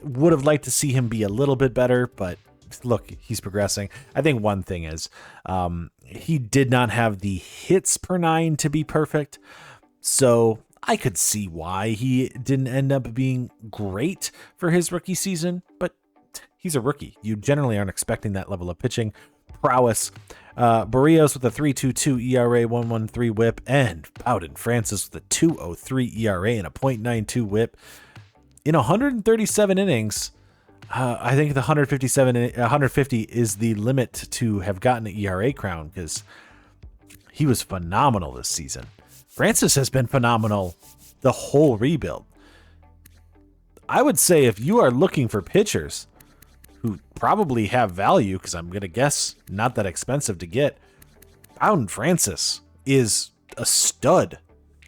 Would have liked to see him be a little bit better, but look, he's progressing. I think one thing is he did not have the hits per 9 to be perfect. So I could see why he didn't end up being great for his rookie season, but he's a rookie. You generally aren't expecting that level of pitching prowess. Barrios with a 3.22 ERA, 1.13 WHIP, and Bowden Francis with a 2.03 ERA and a 0.92 WHIP in 137 innings. I think the 150 is the limit to have gotten an ERA crown because he was phenomenal this season. Francis has been phenomenal the whole rebuild. I would say if you are looking for pitchers who probably have value, because I'm going to guess not that expensive to get, Bowden Francis is a stud.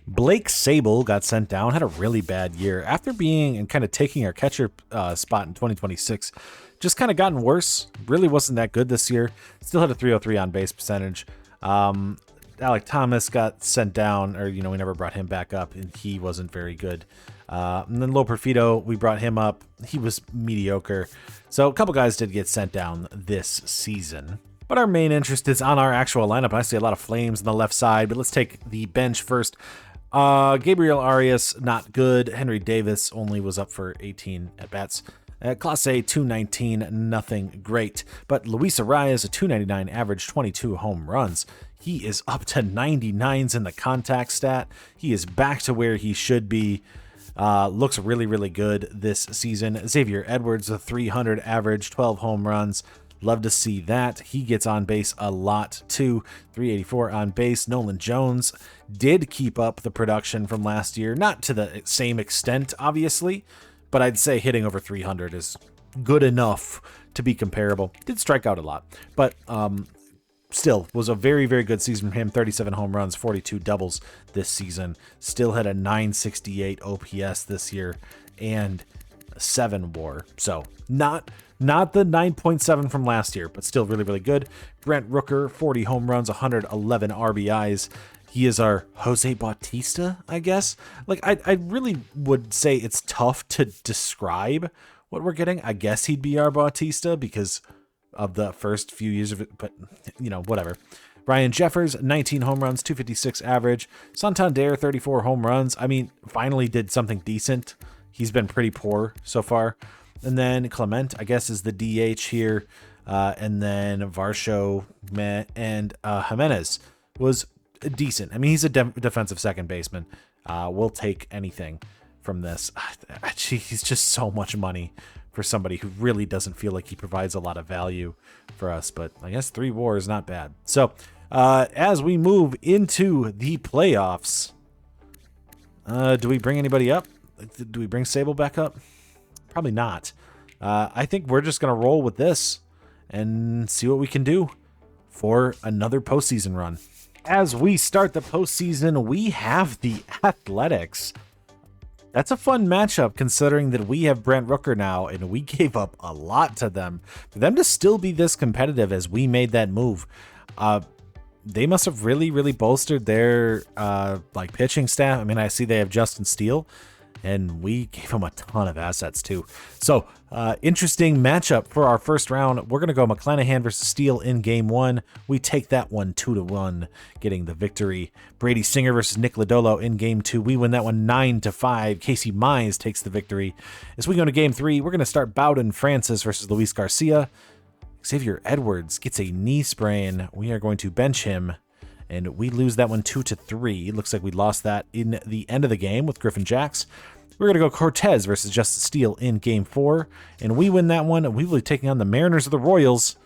Blake Sable got sent down, had a really bad year. After being and kind of taking our catcher spot in 2026, just kind of gotten worse. Really wasn't that good this year. Still had a 303 on base percentage. Alec Thomas got sent down, or, we never brought him back up, and he wasn't very good. And then Lo Perfido, we brought him up. He was mediocre. So a couple guys did get sent down this season. But our main interest is on our actual lineup. I see a lot of flames on the left side, but let's take the bench first. Gabriel Arias, not good. Henry Davis only was up for 18 at-bats. Clase, 219, nothing great. But Luis Arias, a 299 average, 22 home runs. He is up to 99s in the contact stat. He is back to where he should be. Looks really, really good this season. Xavier Edwards, a 300 average, 12 home runs. Love to see that. He gets on base a lot too. 384 on base. Nolan Jones did keep up the production from last year. Not to the same extent, obviously, but I'd say hitting over 300 is good enough to be comparable. Did strike out a lot, but still was a very, very good season for him. 37 home runs, 42 doubles this season. Still had a 968 OPS this year and 7 WAR. So not the 9.7 from last year, but still really, really good. Brent Rooker, 40 home runs, 111 RBIs. He is our Jose Bautista, I guess. Like, I really would say it's tough to describe what we're getting. I guess he'd be our Bautista because of the first few years of it, but, whatever. Ryan Jeffers, 19 home runs, 256 average. Santander, 34 home runs. I mean, finally did something decent. He's been pretty poor so far. And then Clement, I guess, is the DH here. And then Varsho and Jimenez was decent. I mean, he's a defensive second baseman. We'll take anything from this. He's just so much money for somebody who really doesn't feel like he provides a lot of value for us. But I guess 3 WAR is not bad. So as we move into the playoffs, do we bring anybody up? Do we bring Sable back up? Probably not. I think we're just going to roll with this and see what we can do for another postseason run. As we start the postseason, we have the Athletics. That's a fun matchup considering that we have Brent Rooker now, and we gave up a lot to them. For them to still be this competitive as we made that move, they must have really, really bolstered their pitching staff. I mean, I see they have Justin Steele, and we gave him a ton of assets too. So interesting matchup for our first round. We're going to go McClanahan versus Steele in game 1. We take that one 2-1, getting the victory. Brady Singer versus Nick Lodolo in game 2. We win that one 9-5. Casey Mize takes the victory. As we go to game 3, we're going to start Bowden Francis versus Luis Garcia. Xavier Edwards gets a knee sprain. We are going to bench him, and we lose that one 2-3. It looks like we lost that in the end of the game with Griffin Jacks. We're going to go Cortez versus Justin Steele in game 4, and we win that one. We will be taking on the Mariners of the Royals.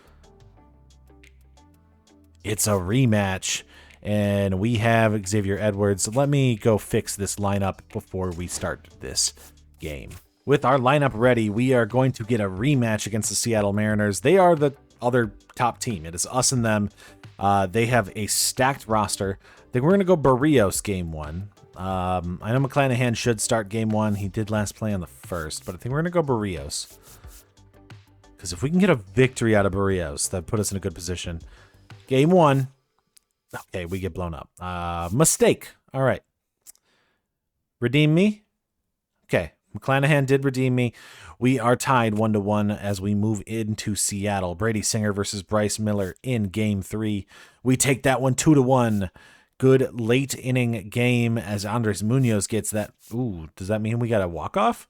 It's a rematch, and we have Xavier Edwards. Let me go fix this lineup before we start this game. With our lineup ready, we are going to get a rematch against the Seattle Mariners. They are the other top team. It is us and them. They have a stacked roster. I think we're going to go Barrios game 1. I know McClanahan should start game 1. He did last play on the first, but I think we're going to go Barrios. Because if we can get a victory out of Barrios, that put us in a good position. Game 1. Okay, we get blown up. Mistake. All right. Redeem me. Okay. McClanahan did redeem me. We are tied 1-1 as we move into Seattle. Brady Singer versus Bryce Miller in Game 3. We take that one 2-1. Good late inning game as Andres Munoz gets that. Ooh, does that mean we got a walk-off?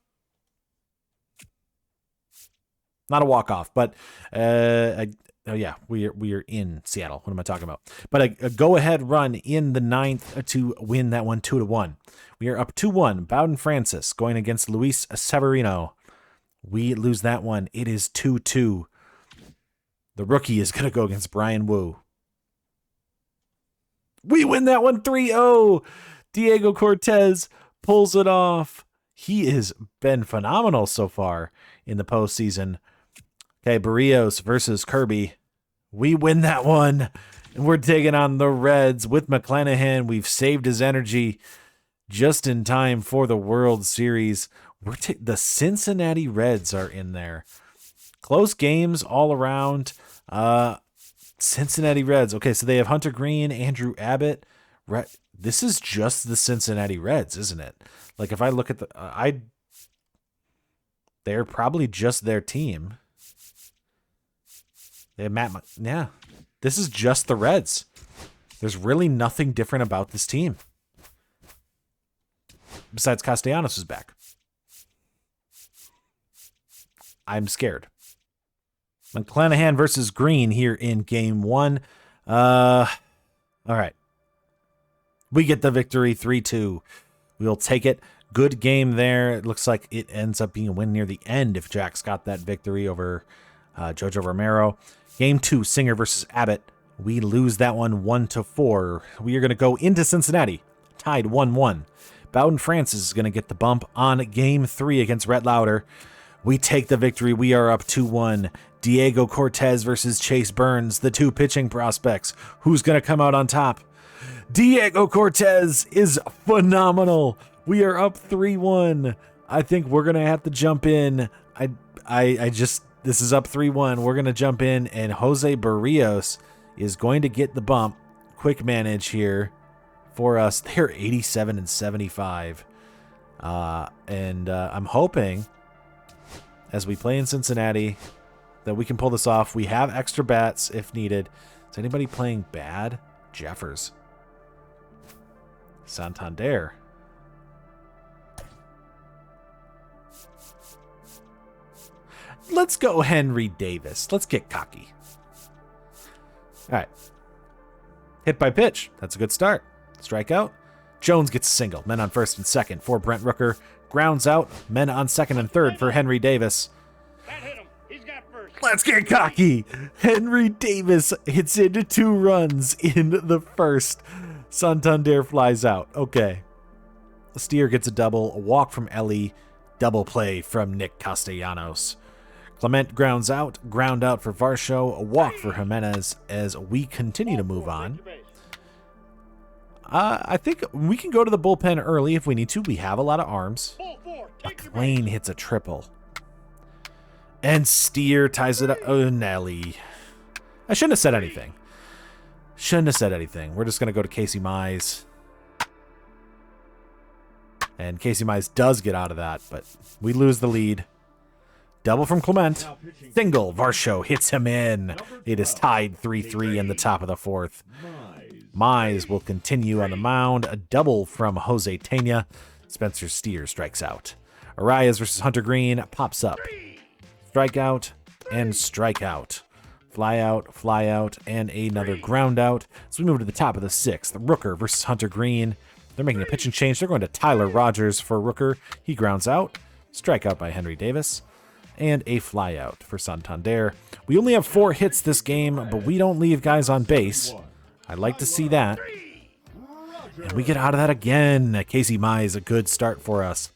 Not a walk-off, but oh yeah, we are in Seattle. What am I talking about? But a go-ahead run in the 9th to win that one 2-1. We are up 2-1. Bowden Francis going against Luis Severino. We lose that one. It is 2-2. The rookie is going to go against Brian Wu. We win that one 3-0. Diego Cortez pulls it off. He has been phenomenal so far in the postseason. Okay, Barrios versus Kirby. We win that one. And we're taking on the Reds with McClanahan. We've saved his energy just in time for the World Series. The Cincinnati Reds are in there. Close games all around. Cincinnati Reds. Okay, so they have Hunter Green, Andrew Abbott. This is just the Cincinnati Reds, isn't it? Like if I look at they're probably just their team. They have yeah. This is just the Reds. There's really nothing different about this team. Besides Castellanos is back. I'm scared. McClanahan versus Green here in Game 1. All right. We get the victory 3-2. We'll take it. Good game there. It looks like it ends up being a win near the end if Jack's got that victory over Jojo Romero. Game 2, Singer versus Abbott. We lose that one 1-4. We are going to go into Cincinnati, tied 1-1. Bowden Francis is going to get the bump on Game 3 against Rhett Lauder. We take the victory. We are up 2-1. Diego Cortez versus Chase Burns, the two pitching prospects. Who's going to come out on top? Diego Cortez is phenomenal. We are up 3-1. I think we're going to have to jump in. This is up 3-1. We're going to jump in, and Jose Barrios is going to get the bump. Quick manage here for us. They're 87 and 75. I'm hoping, as we play in Cincinnati, that we can pull this off. We have extra bats if needed. Is anybody playing bad? Jeffers. Santander. Let's go Henry Davis. Let's get cocky. All right. Hit by pitch. That's a good start. Strikeout. Jones gets a single. Men on first and second for Brent Rooker. Grounds out. Men on second and third for Henry Davis. Let's get cocky. Henry Davis hits into 2 runs in the first. Santander flies out. Okay. Steer gets a double. A walk from Ellie. Double play from Nick Castellanos. Clement grounds out. Ground out for Varsho. A walk for Jimenez as we continue to move on. I think we can go to the bullpen early if we need to. We have a lot of arms. McLean hits a triple. And Steer ties it up. Oh, Nelly. I shouldn't have said anything. We're just going to go to Casey Mize. And Casey Mize does get out of that, but we lose the lead. Double from Clement. Single. Varsho hits him in. It is tied 3-3 in the top of the 4th. Mize will continue on the mound. A double from Jose Tena. Spencer Steer strikes out. Arias versus Hunter Green pops up. Strikeout and strikeout. Fly out, and another ground out. So we move to the top of the 6th. Rooker versus Hunter Green. They're making a pitching change. They're going to Tyler Rogers for Rooker. He grounds out. Strikeout by Henry Davis. And a fly out for Santander. We only have 4 hits this game, but we don't leave guys on base. I'd like to see that. And we get out of that again. Casey Mize, a good start for us.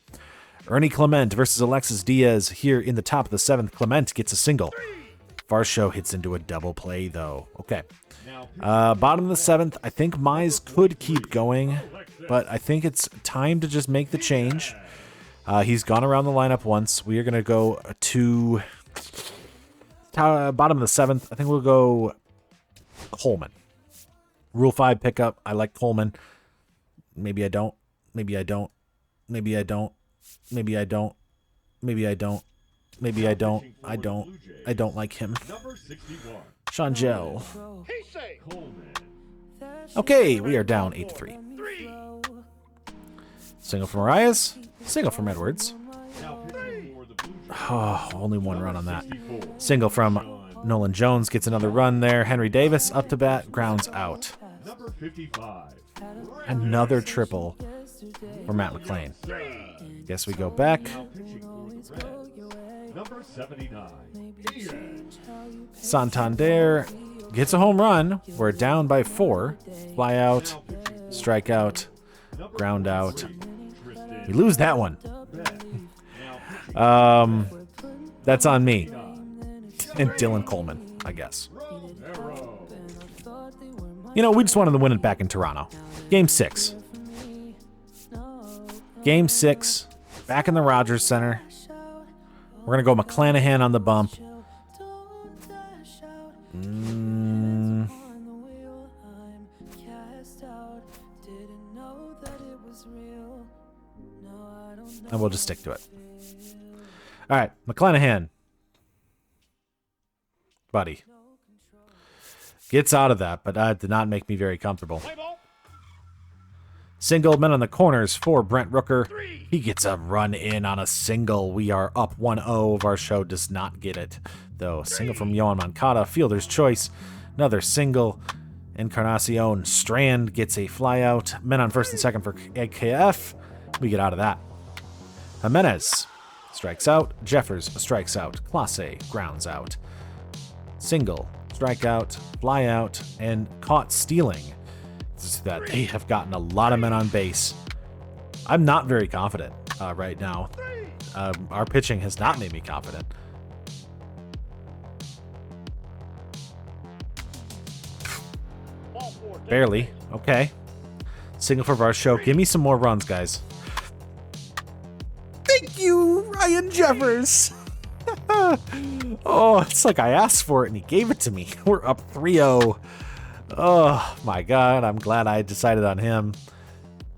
Ernie Clement versus Alexis Diaz here in the top of the 7th. Clement gets a single. Varsho hits into a double play, though. Okay. Bottom of the 7th, I think Mize could keep going, but I think it's time to just make the change. He's gone around the lineup once. We are going to go to bottom of the 7th. I think we'll go Coleman. Rule 5 pickup. I like Coleman. Maybe I don't. Maybe I don't. Maybe I don't. Maybe I don't. Maybe I don't. Maybe I don't. I don't like him. Sean Gell. Okay, we are down 8-3. Single from Arias. Single from Edwards. Oh, only one run on that. Single from Nolan Jones gets another run there. Henry Davis up to bat, grounds out. Another triple for Matt McLean. Guess we go back. Santander gets a home run. We're down by 4. Fly out, strike out, ground out. We lose that one. That's on me. And Dylan Coleman, I guess. You know, we just wanted to win it back in Toronto. Game 6. Game 6. Back in the Rogers Center. We're going to go McClanahan on the bump. And we'll just stick to it. All right, McClanahan. Buddy. Gets out of that, but that did not make me very comfortable. Single, men on the corners for Brent Rooker. He gets a run in on a single. We are up 1-0. Our show does not get it, though. Single from Yohan Moncada. Fielder's choice. Another single. Encarnacion Strand gets a flyout. Men on first and second for AKF. We get out of that. Jimenez strikes out. Jeffers strikes out. Clase grounds out. Single, strikeout, flyout, and caught stealing. It's that they have gotten a lot of men on base. I'm not very confident right now. Our pitching has not made me confident. Barely. Okay. Single for Varsho. Give me some more runs, guys. Thank you, Ryan Jeffers. Oh, it's like I asked for it and he gave it to me. We're up 3-0. Oh, my God. I'm glad I decided on him.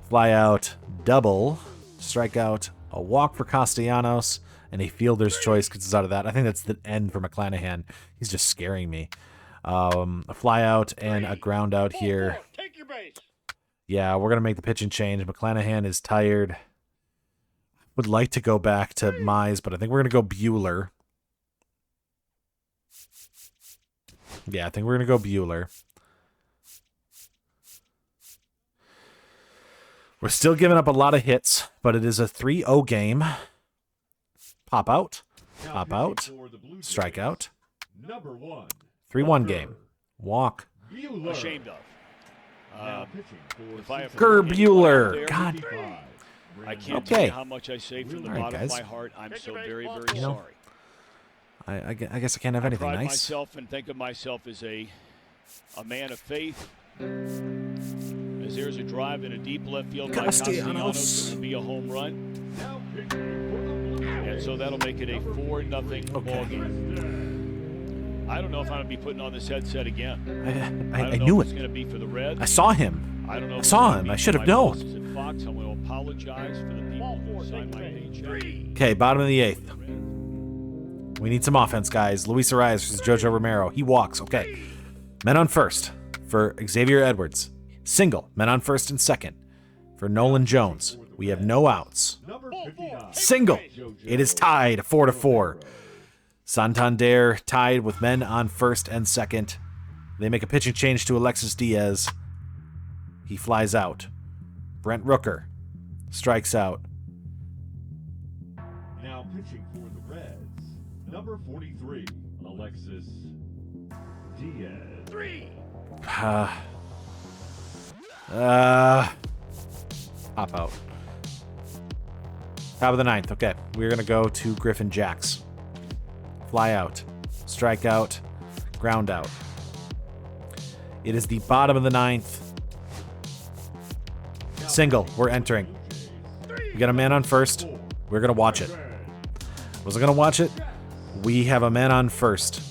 Fly out, double, strikeout, a walk for Castellanos, and a fielder's choice gets us out of that. I think that's the end for McClanahan. He's just scaring me. A fly out and a ground out here. Yeah, we're going to make the pitching change. McClanahan is tired. Would like to go back to Mize, but I think we're going to go Bueller. Yeah, I think we're going to go Bueller. We're still giving up a lot of hits, but it is a 3-0 game. Pop out. Pop out. Strike out. 3-1 game. Walk. Ashamed of. Gerb Bueller. God. I can't tell you how much I say from the bottom of my heart. I'm so very, very sorry. I guess I can't have anything I pride nice. myself and think of myself as a man of faith. As there's a drive in a deep left field by Castellanos, it'll be a home run. And so that'll make it a 4-0 ball game. I don't know if I'm going to be putting on this headset again. I knew it. It's going to be for the Reds. I saw him. I don't know. I saw him. I should have known. Fox, I'm going to apologize for the people who signed my paycheck. Okay, bottom of the 8th. We need some offense, guys. Luis Arias versus Jojo Romero. He walks. Okay. Men on first for Xavier Edwards. Single. Men on first and second for Nolan Jones. We have no outs. Single. It is tied 4-4. Santander tied with men on first and second. They make a pitching change to Alexis Diaz. He flies out. Brent Rooker strikes out. Now pitching for the Reds, number 43, Alexis Diaz. Pop out. Top of the 9th. Okay, we're going to go to Griffin Jacks. Fly out. Strike out. Ground out. It is the bottom of the 9th. Single. We're entering. We got a man on first. We're going to watch it. Wasn't going to watch it. We have a man on first.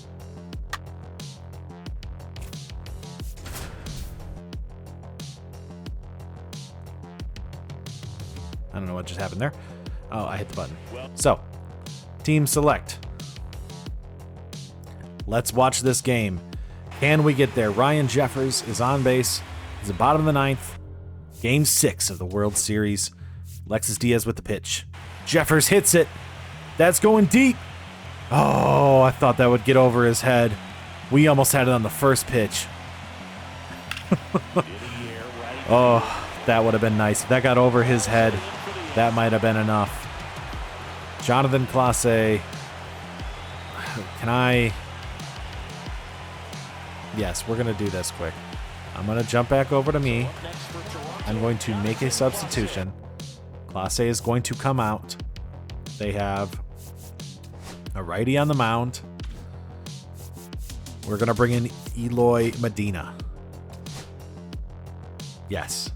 I don't know what just happened there. Oh, I hit the button. So, Team select. Let's watch this game. Can we get there? Ryan Jeffers is on base. He's at bottom of the ninth. Game 6 of the World Series. Alexis Diaz with the pitch. Jeffers hits it. That's going deep. Oh, I thought that would get over his head. We almost had it on the first pitch. Oh, that would have been nice. If that got over his head, that might have been enough. Jonathan Clase. Can I... Yes, we're going to do this quick. I'm going to jump back over to me. I'm going to make a substitution. Clase is going to come out. They have a righty on the mound. We're going to bring in Eloy Medina. Yes.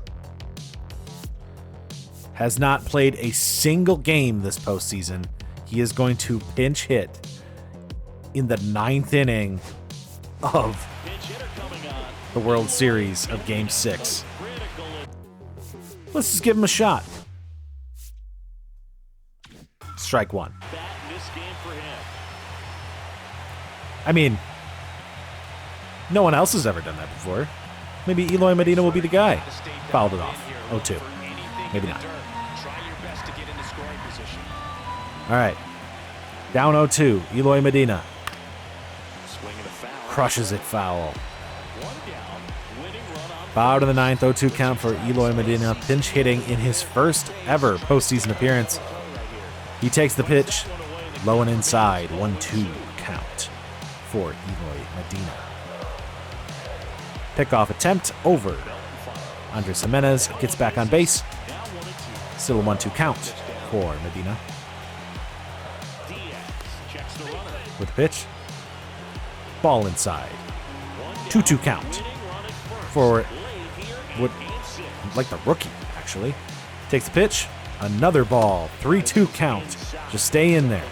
Has not played a single game this postseason. He is going to pinch hit in the 9th inning of the World Series of Game 6. Let's just give him a shot. Strike one. I mean, no one else has ever done that before. Maybe Eloy Medina will be the guy. Fouled it off. 0-2. Maybe not. All right. Down 0-2. Eloy Medina. Crushes it foul. Bow to the 9th. 0-2 count for Eloy Medina. Pinch hitting in his first ever postseason appearance. He takes the pitch. Low and inside. 1-2 count for Eloy Medina. Pickoff attempt over. Andres Jimenez gets back on base. Still a 1-2 count for Medina. With the pitch. Ball inside. 2-2 count for what, like the rookie, actually. Takes the pitch. Another ball. 3-2 count. Just stay in there.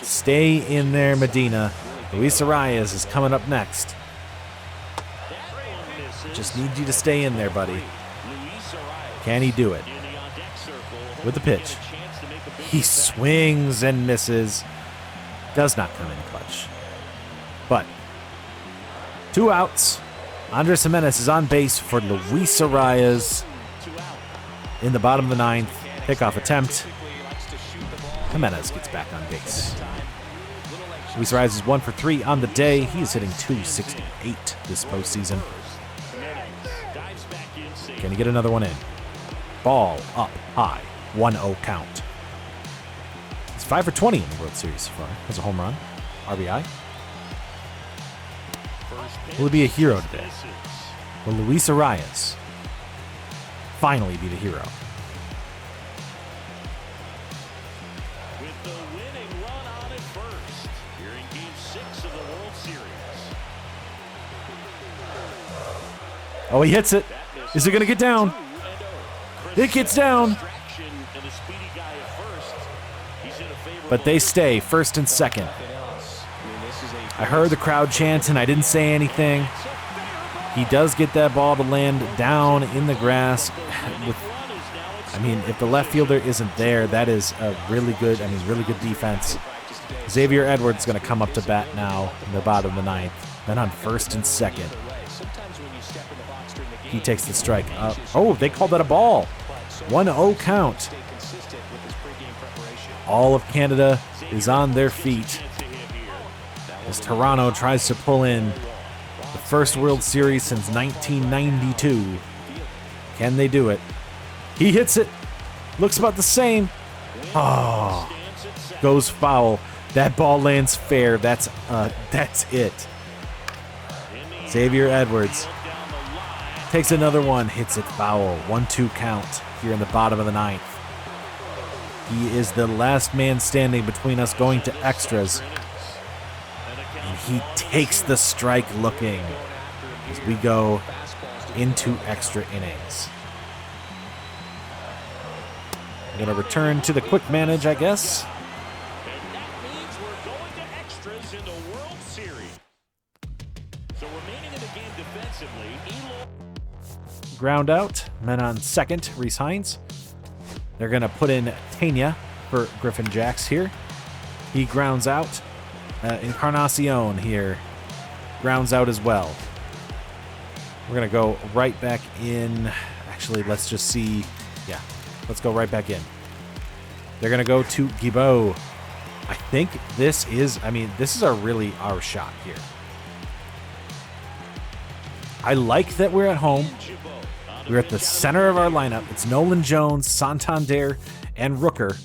Stay in there, Medina. Luis Arias is coming up next. Just need you to stay in there, buddy. Can he do it? With the pitch. He swings and misses. Does not come in clutch. But 2 outs. Andres Jimenez is on base for Luis Arias. In the bottom of the 9th. Pickoff attempt. Jimenez gets back on base. Luis Arias is 1 for 3 on the day. He is hitting .268 this postseason. Can he get another one in? Ball up high. 1-0 count. He's 5 for 20 in the World Series so far. Has a home run. RBI. Will he be a hero today? Will Luis Arias finally be the hero? With the winning run on at first, here in Game 6 of the World Series. Oh, he hits it. Is it going to get down? It gets down. But they stay first and second. I heard the crowd chant and I didn't say anything. He does get that ball to land down in the grass. If the left fielder isn't there, that is a really good defense. Xavier Edwards is going to come up to bat now in the bottom of the 9th. Then on first and second. He takes the strike up. Oh, they called that a ball. 1-0 count. All of Canada is on their feet as Toronto tries to pull in the first World Series since 1992. Can they do it? He hits it. Looks about the same. Oh, goes foul. That ball lands fair. That's it. Xavier Edwards takes another one, hits it foul. 1-2 count here in the bottom of the 9th. He is the last man standing between us going to extras. And he takes the strike looking as we go into extra innings. I'm going to return to the quick manage, I guess. And that means we're going to extras in the World Series. So remaining in the game defensively, Ground out. Men on second, Reese Hines. They're going to put in Tania for Griffin Jacks here. He grounds out. Encarnacion here grounds out as well. We're going to go right back in. Actually, let's just see. Yeah, let's go right back in. They're going to go to kmoe. I think this is our shot here. I like that we're at home. We're at the center of our lineup. It's Nolan Jones, Santander, and Rooker.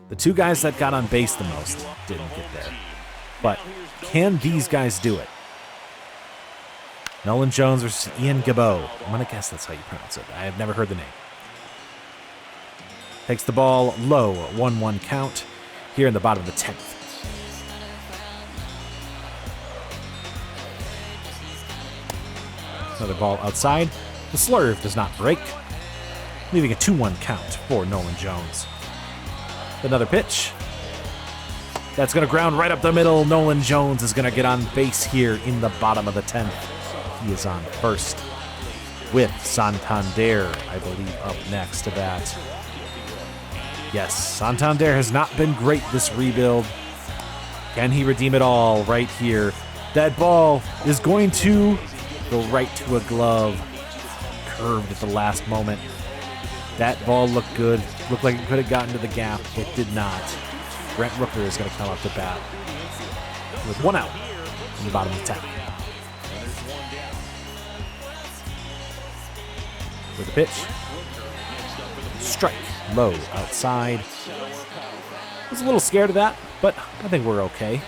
The two guys that got on base the most didn't get there. But can these guys do it? Nolan Jones versus Ian kmoe. I'm going to guess that's how you pronounce it. I have never heard the name. Takes the ball low, 1-1 count here in the bottom of the 10th. Another ball outside. The slurve does not break, leaving a 2-1 count for Nolan Jones. Another pitch. That's going to ground right up the middle. Nolan Jones is going to get on base here in the bottom of the 10th. He is on first with Santander, I believe, up next to bat. Yes, Santander has not been great this rebuild. Can he redeem it all right here? That ball is going to go right to a glove. Curved at the last moment. That ball looked good. Looked like it could have gotten to the gap. It did not. Brent Rooker is going to come up to bat with one out in the bottom of the 10th. With the pitch. Strike. Low outside. I was a little scared of that, but I think we're okay.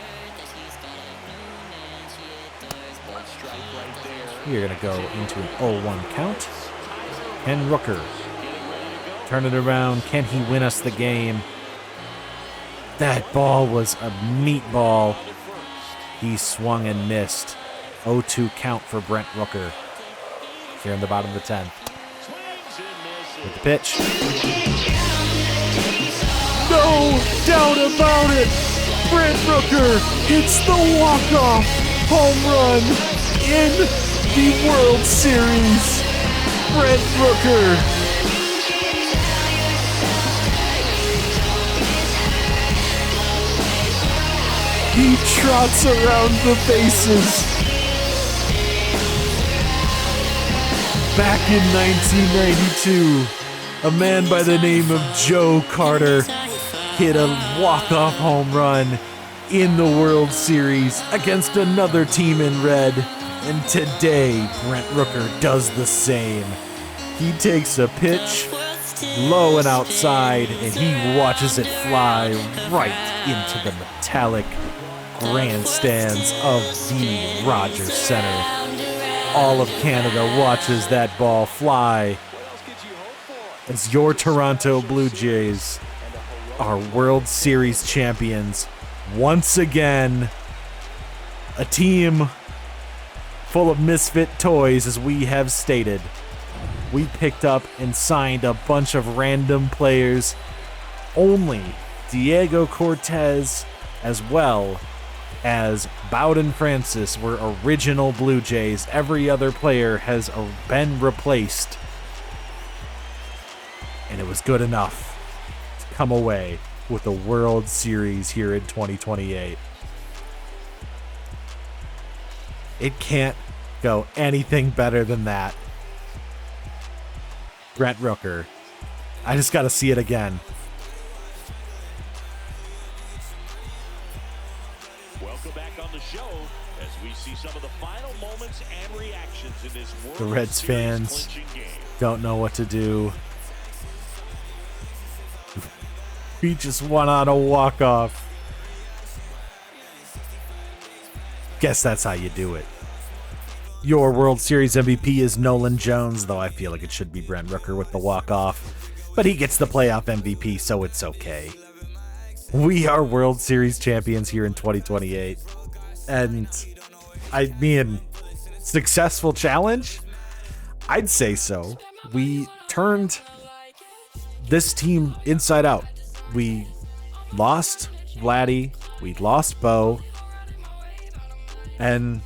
We're going to go into an 0-1 count. Ken Rooker. Turn it around. Can he win us the game? That ball was a meatball. He swung and missed. 0-2 count for Brent Rooker. Here in the bottom of the 10th. With the pitch. No doubt about it. Brent Rooker hits the walk-off home run in the World Series. Brent Rooker. He trots around the bases. Back in 1992, a man by the name of Joe Carter hit a walk-off home run in the World Series against another team in red. And today, Brent Rooker does the same. He takes a pitch low and outside, and he watches it fly right into the metallic grandstands of the Rogers Center. All of Canada watches that ball fly as your Toronto Blue Jays are World Series champions once again. A team full of misfit toys, as we have stated. We picked up and signed a bunch of random players. Only Diego Cortez, as well as Bowden Francis, were original Blue Jays. Every other player has been replaced. And it was good enough to come away with the World Series here in 2028. It can't go anything better than that. Brent Rooker. I just got to see it again. Welcome back on the show as we see some of the final moments and reactions in this World The Reds Series fans clinching game. don't know what to do. We just won on a walk-off. Guess that's how you do it. Your World Series MVP is Nolan Jones, though I feel like it should be Brent Rooker with the walk-off. But he gets the playoff MVP, so it's okay. We are World Series champions here in 2028. And, I mean, successful challenge? I'd say so. We turned this team inside out. We lost Vladdy, we lost Bo, and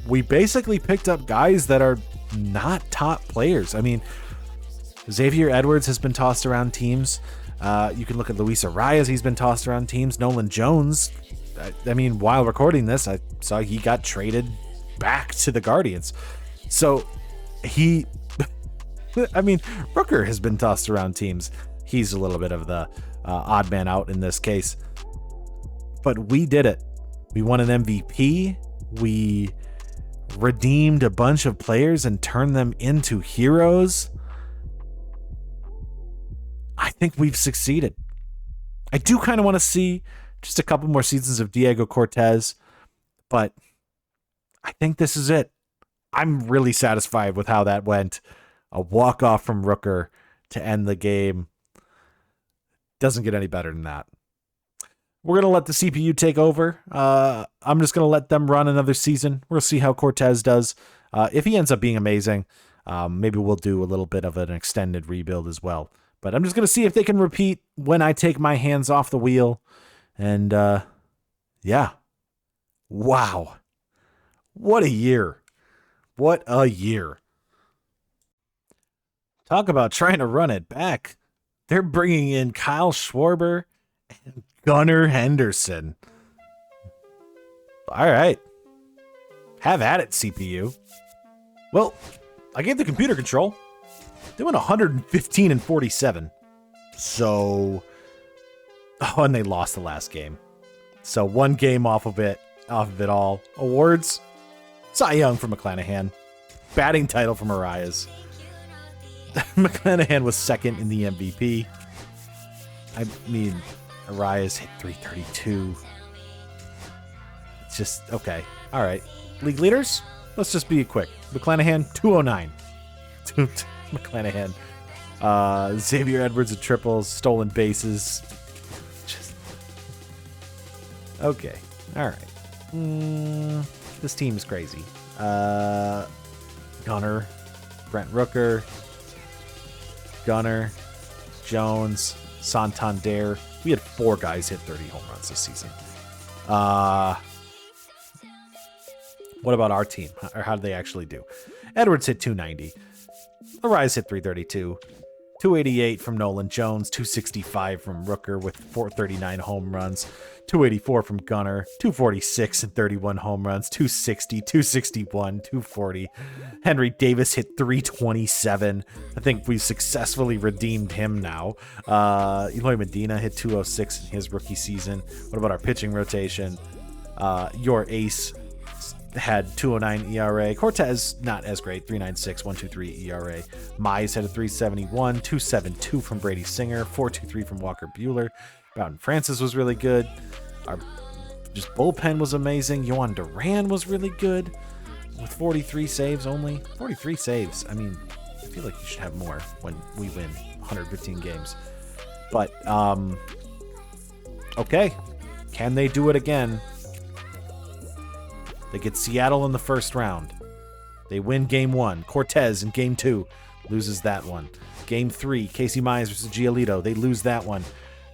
we basically picked up guys that are not top players. I mean, Xavier Edwards has been tossed around teams. You can look at Luis Arias. He's been tossed around teams. Nolan Jones. I mean, while recording this, I saw he got traded back to the Guardians. So he, I mean, Rooker has been tossed around teams. He's a little bit of the odd man out in this case. But we did it. We won an MVP. We redeemed a bunch of players and turned them into heroes. I think we've succeeded. I do kind of want to see just a couple more seasons of Diego Cortez, but I think this is it. I'm really satisfied with how that went. A walk-off from Rooker to end the game. Doesn't get any better than that. We're going to let the CPU take over. I'm just going to let them run another season. We'll see how Cortez does. If he ends up being amazing, maybe we'll do a little bit of an extended rebuild as well. But I'm just going to see if they can repeat when I take my hands off the wheel. And, yeah. Wow. What a year. What a year. Talk about trying to run it back. They're bringing in Kyle Schwarber and Gunnar Henderson. All right. Have at it, CPU. Well, I gave the computer control. They went 115-47. So, and they lost the last game. So one game off of it all. Awards: Cy Young from McClanahan, batting title from Arias. McClanahan was second in the MVP. I mean, Arias hit 332. It's just okay. All right, league leaders. Let's just be quick. McClanahan 209. McClanahan. Xavier Edwards at triples, stolen bases. Just okay. All right. This team is crazy. Gunnar, Brent Rooker, Gunnar, Jones, Santander. We had 4 guys hit 30 home runs this season. What about our team? Or how did they actually do? Edwards hit 290. Arias hit 332. 288 from Nolan Jones. 265 from Rooker with 439 home runs. 284 from Gunnar. 246 and 31 home runs. 260, 261, 240. Henry Davis hit 327. I think we've successfully redeemed him now. Eloy Medina hit 206 in his rookie season. What about our pitching rotation? Your ace had 209 ERA. Cortez, not as great, 396, 123 ERA. Mize had a 371, 272 from Brady Singer, 423 from Walker Buehler. Bowden Francis was really good. Our just bullpen was amazing. Yohan Duran was really good with 43 saves only. 43 saves. I mean, I feel like you should have more when we win 115 games. But, okay. Can they do it again? They get Seattle in the first round. They win game 1. Cortez in game 2 loses that one. Game 3, Casey Mize versus Giolito. They lose that one.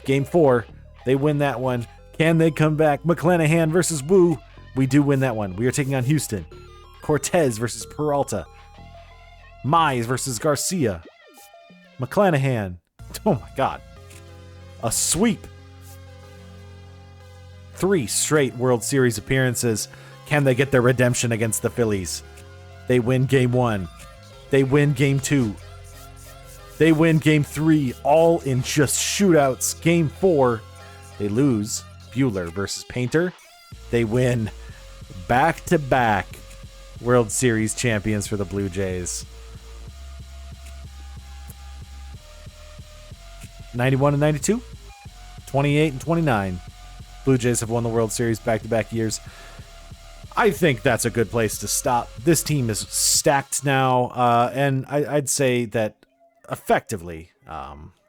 Game 4, they win that one. Can they come back? McClanahan versus Wu. We do win that one. We are taking on Houston. Cortez versus Peralta. Mize versus Garcia. McClanahan. Oh my God. A sweep. 3 straight World Series appearances. Can they get their redemption against the Phillies? They win game 1. They win game 2. They win game 3, all in just shootouts. Game 4, they lose. Buehler versus Painter. They win back-to-back World Series champions for the Blue Jays. 91 and 92, 28 and 29. Blue Jays have won the World Series back-to-back years. I think that's a good place to stop. This team is stacked now, and I'd say that effectively,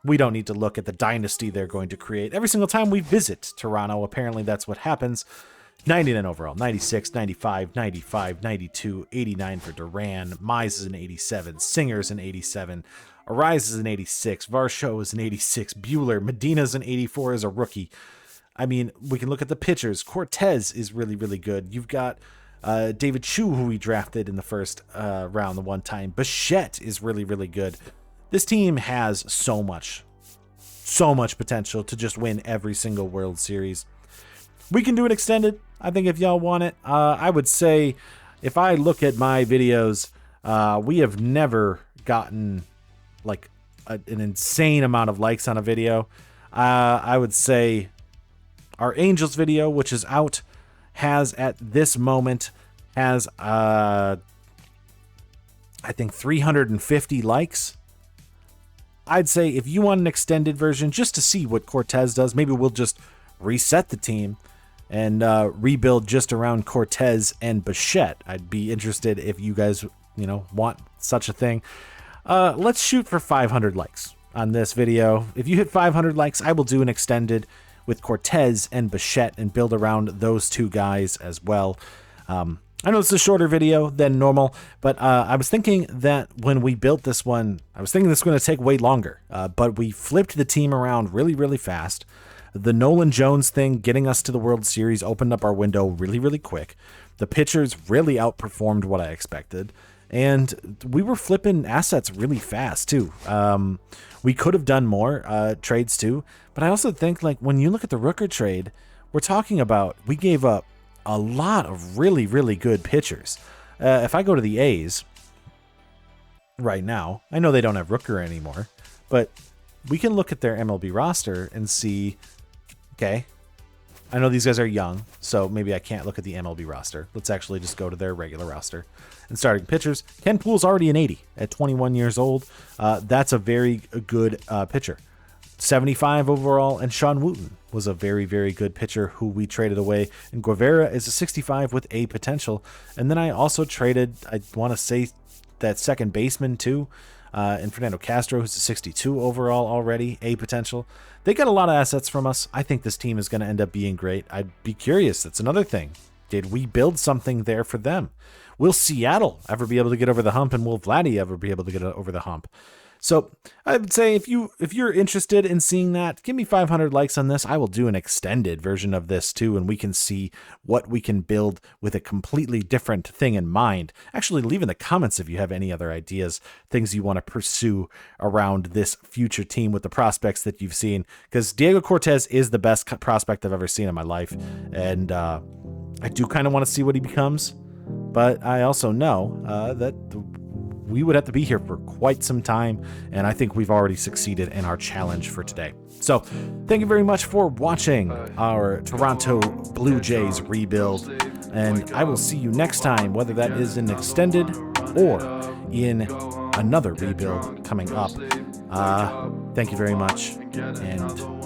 we don't need to look at the dynasty they're going to create. Every single time we visit Toronto, apparently that's what happens. 99 overall, 96, 95, 95, 92, 89 for Duran. Mize is an 87, Singer's an 87, Arias is an 86, Varsho is an 86, Buehler, Medina's an 84 as a rookie. I mean, we can look at the pitchers. Cortez is really, really good. You've got David Chu, who we drafted in the first round the one time. Bichette is really, really good. This team has so much so much potential to just win every single World Series. We can do an extended, I think, if y'all want it. I would say, if I look at my videos, we have never gotten like an insane amount of likes on a video. I would say our Angels video, which is out, has at this moment I think 350 likes. I'd say if you want an extended version just to see what Cortez does, maybe we'll just reset the team and rebuild just around Cortez and Bichette. I'd be interested if you guys, want such a thing. Let's shoot for 500 likes on this video. If you hit 500 likes, I will do an extended with Cortez and Bichette and build around those two guys as well. I know it's a shorter video than normal, but I was thinking that when we built this one, I was thinking this was going to take way longer, but we flipped the team around really, really fast. The Nolan Jones thing getting us to the World Series opened up our window really, really quick. The pitchers really outperformed what I expected, and we were flipping assets really fast too. We could have done more trades too, but I also think, like, when you look at the Rooker trade, we're talking about we gave up a lot of really, really good pitchers. If I go to the A's right now, I know they don't have Rooker anymore, but we can look at their MLB roster and see, okay, I know these guys are young, so maybe I can't look at the MLB roster. Let's actually just go to their regular roster. And starting pitchers, Ken Poole's already an 80 at 21 years old. That's a very good pitcher. 75 overall, and Sean Wooten was a very, very good pitcher who we traded away. And Guevara is a 65 with A potential. And then I also traded, I want to say, that second baseman too, and Fernando Castro, who's a 62 overall already, A potential. They got a lot of assets from us. I think this team is going to end up being great. I'd be curious. That's another thing. Did we build something there for them? Will Seattle ever be able to get over the hump, and will Vladdy ever be able to get over the hump? So I would say if you're interested in seeing that, give me 500 likes on this. I will do an extended version of this too, and we can see what we can build with a completely different thing in mind. Actually, leave in the comments if you have any other ideas, things you want to pursue around this future team with the prospects that you've seen, because Diego Cortez is the best prospect I've ever seen in my life, and I do kind of want to see what he becomes, but I also know that we would have to be here for quite some time, and I think we've already succeeded in our challenge for today. So thank you very much for watching our Toronto Blue Jays rebuild, and I will see you next time, whether that is in extended or in another rebuild coming up. Thank you very much, and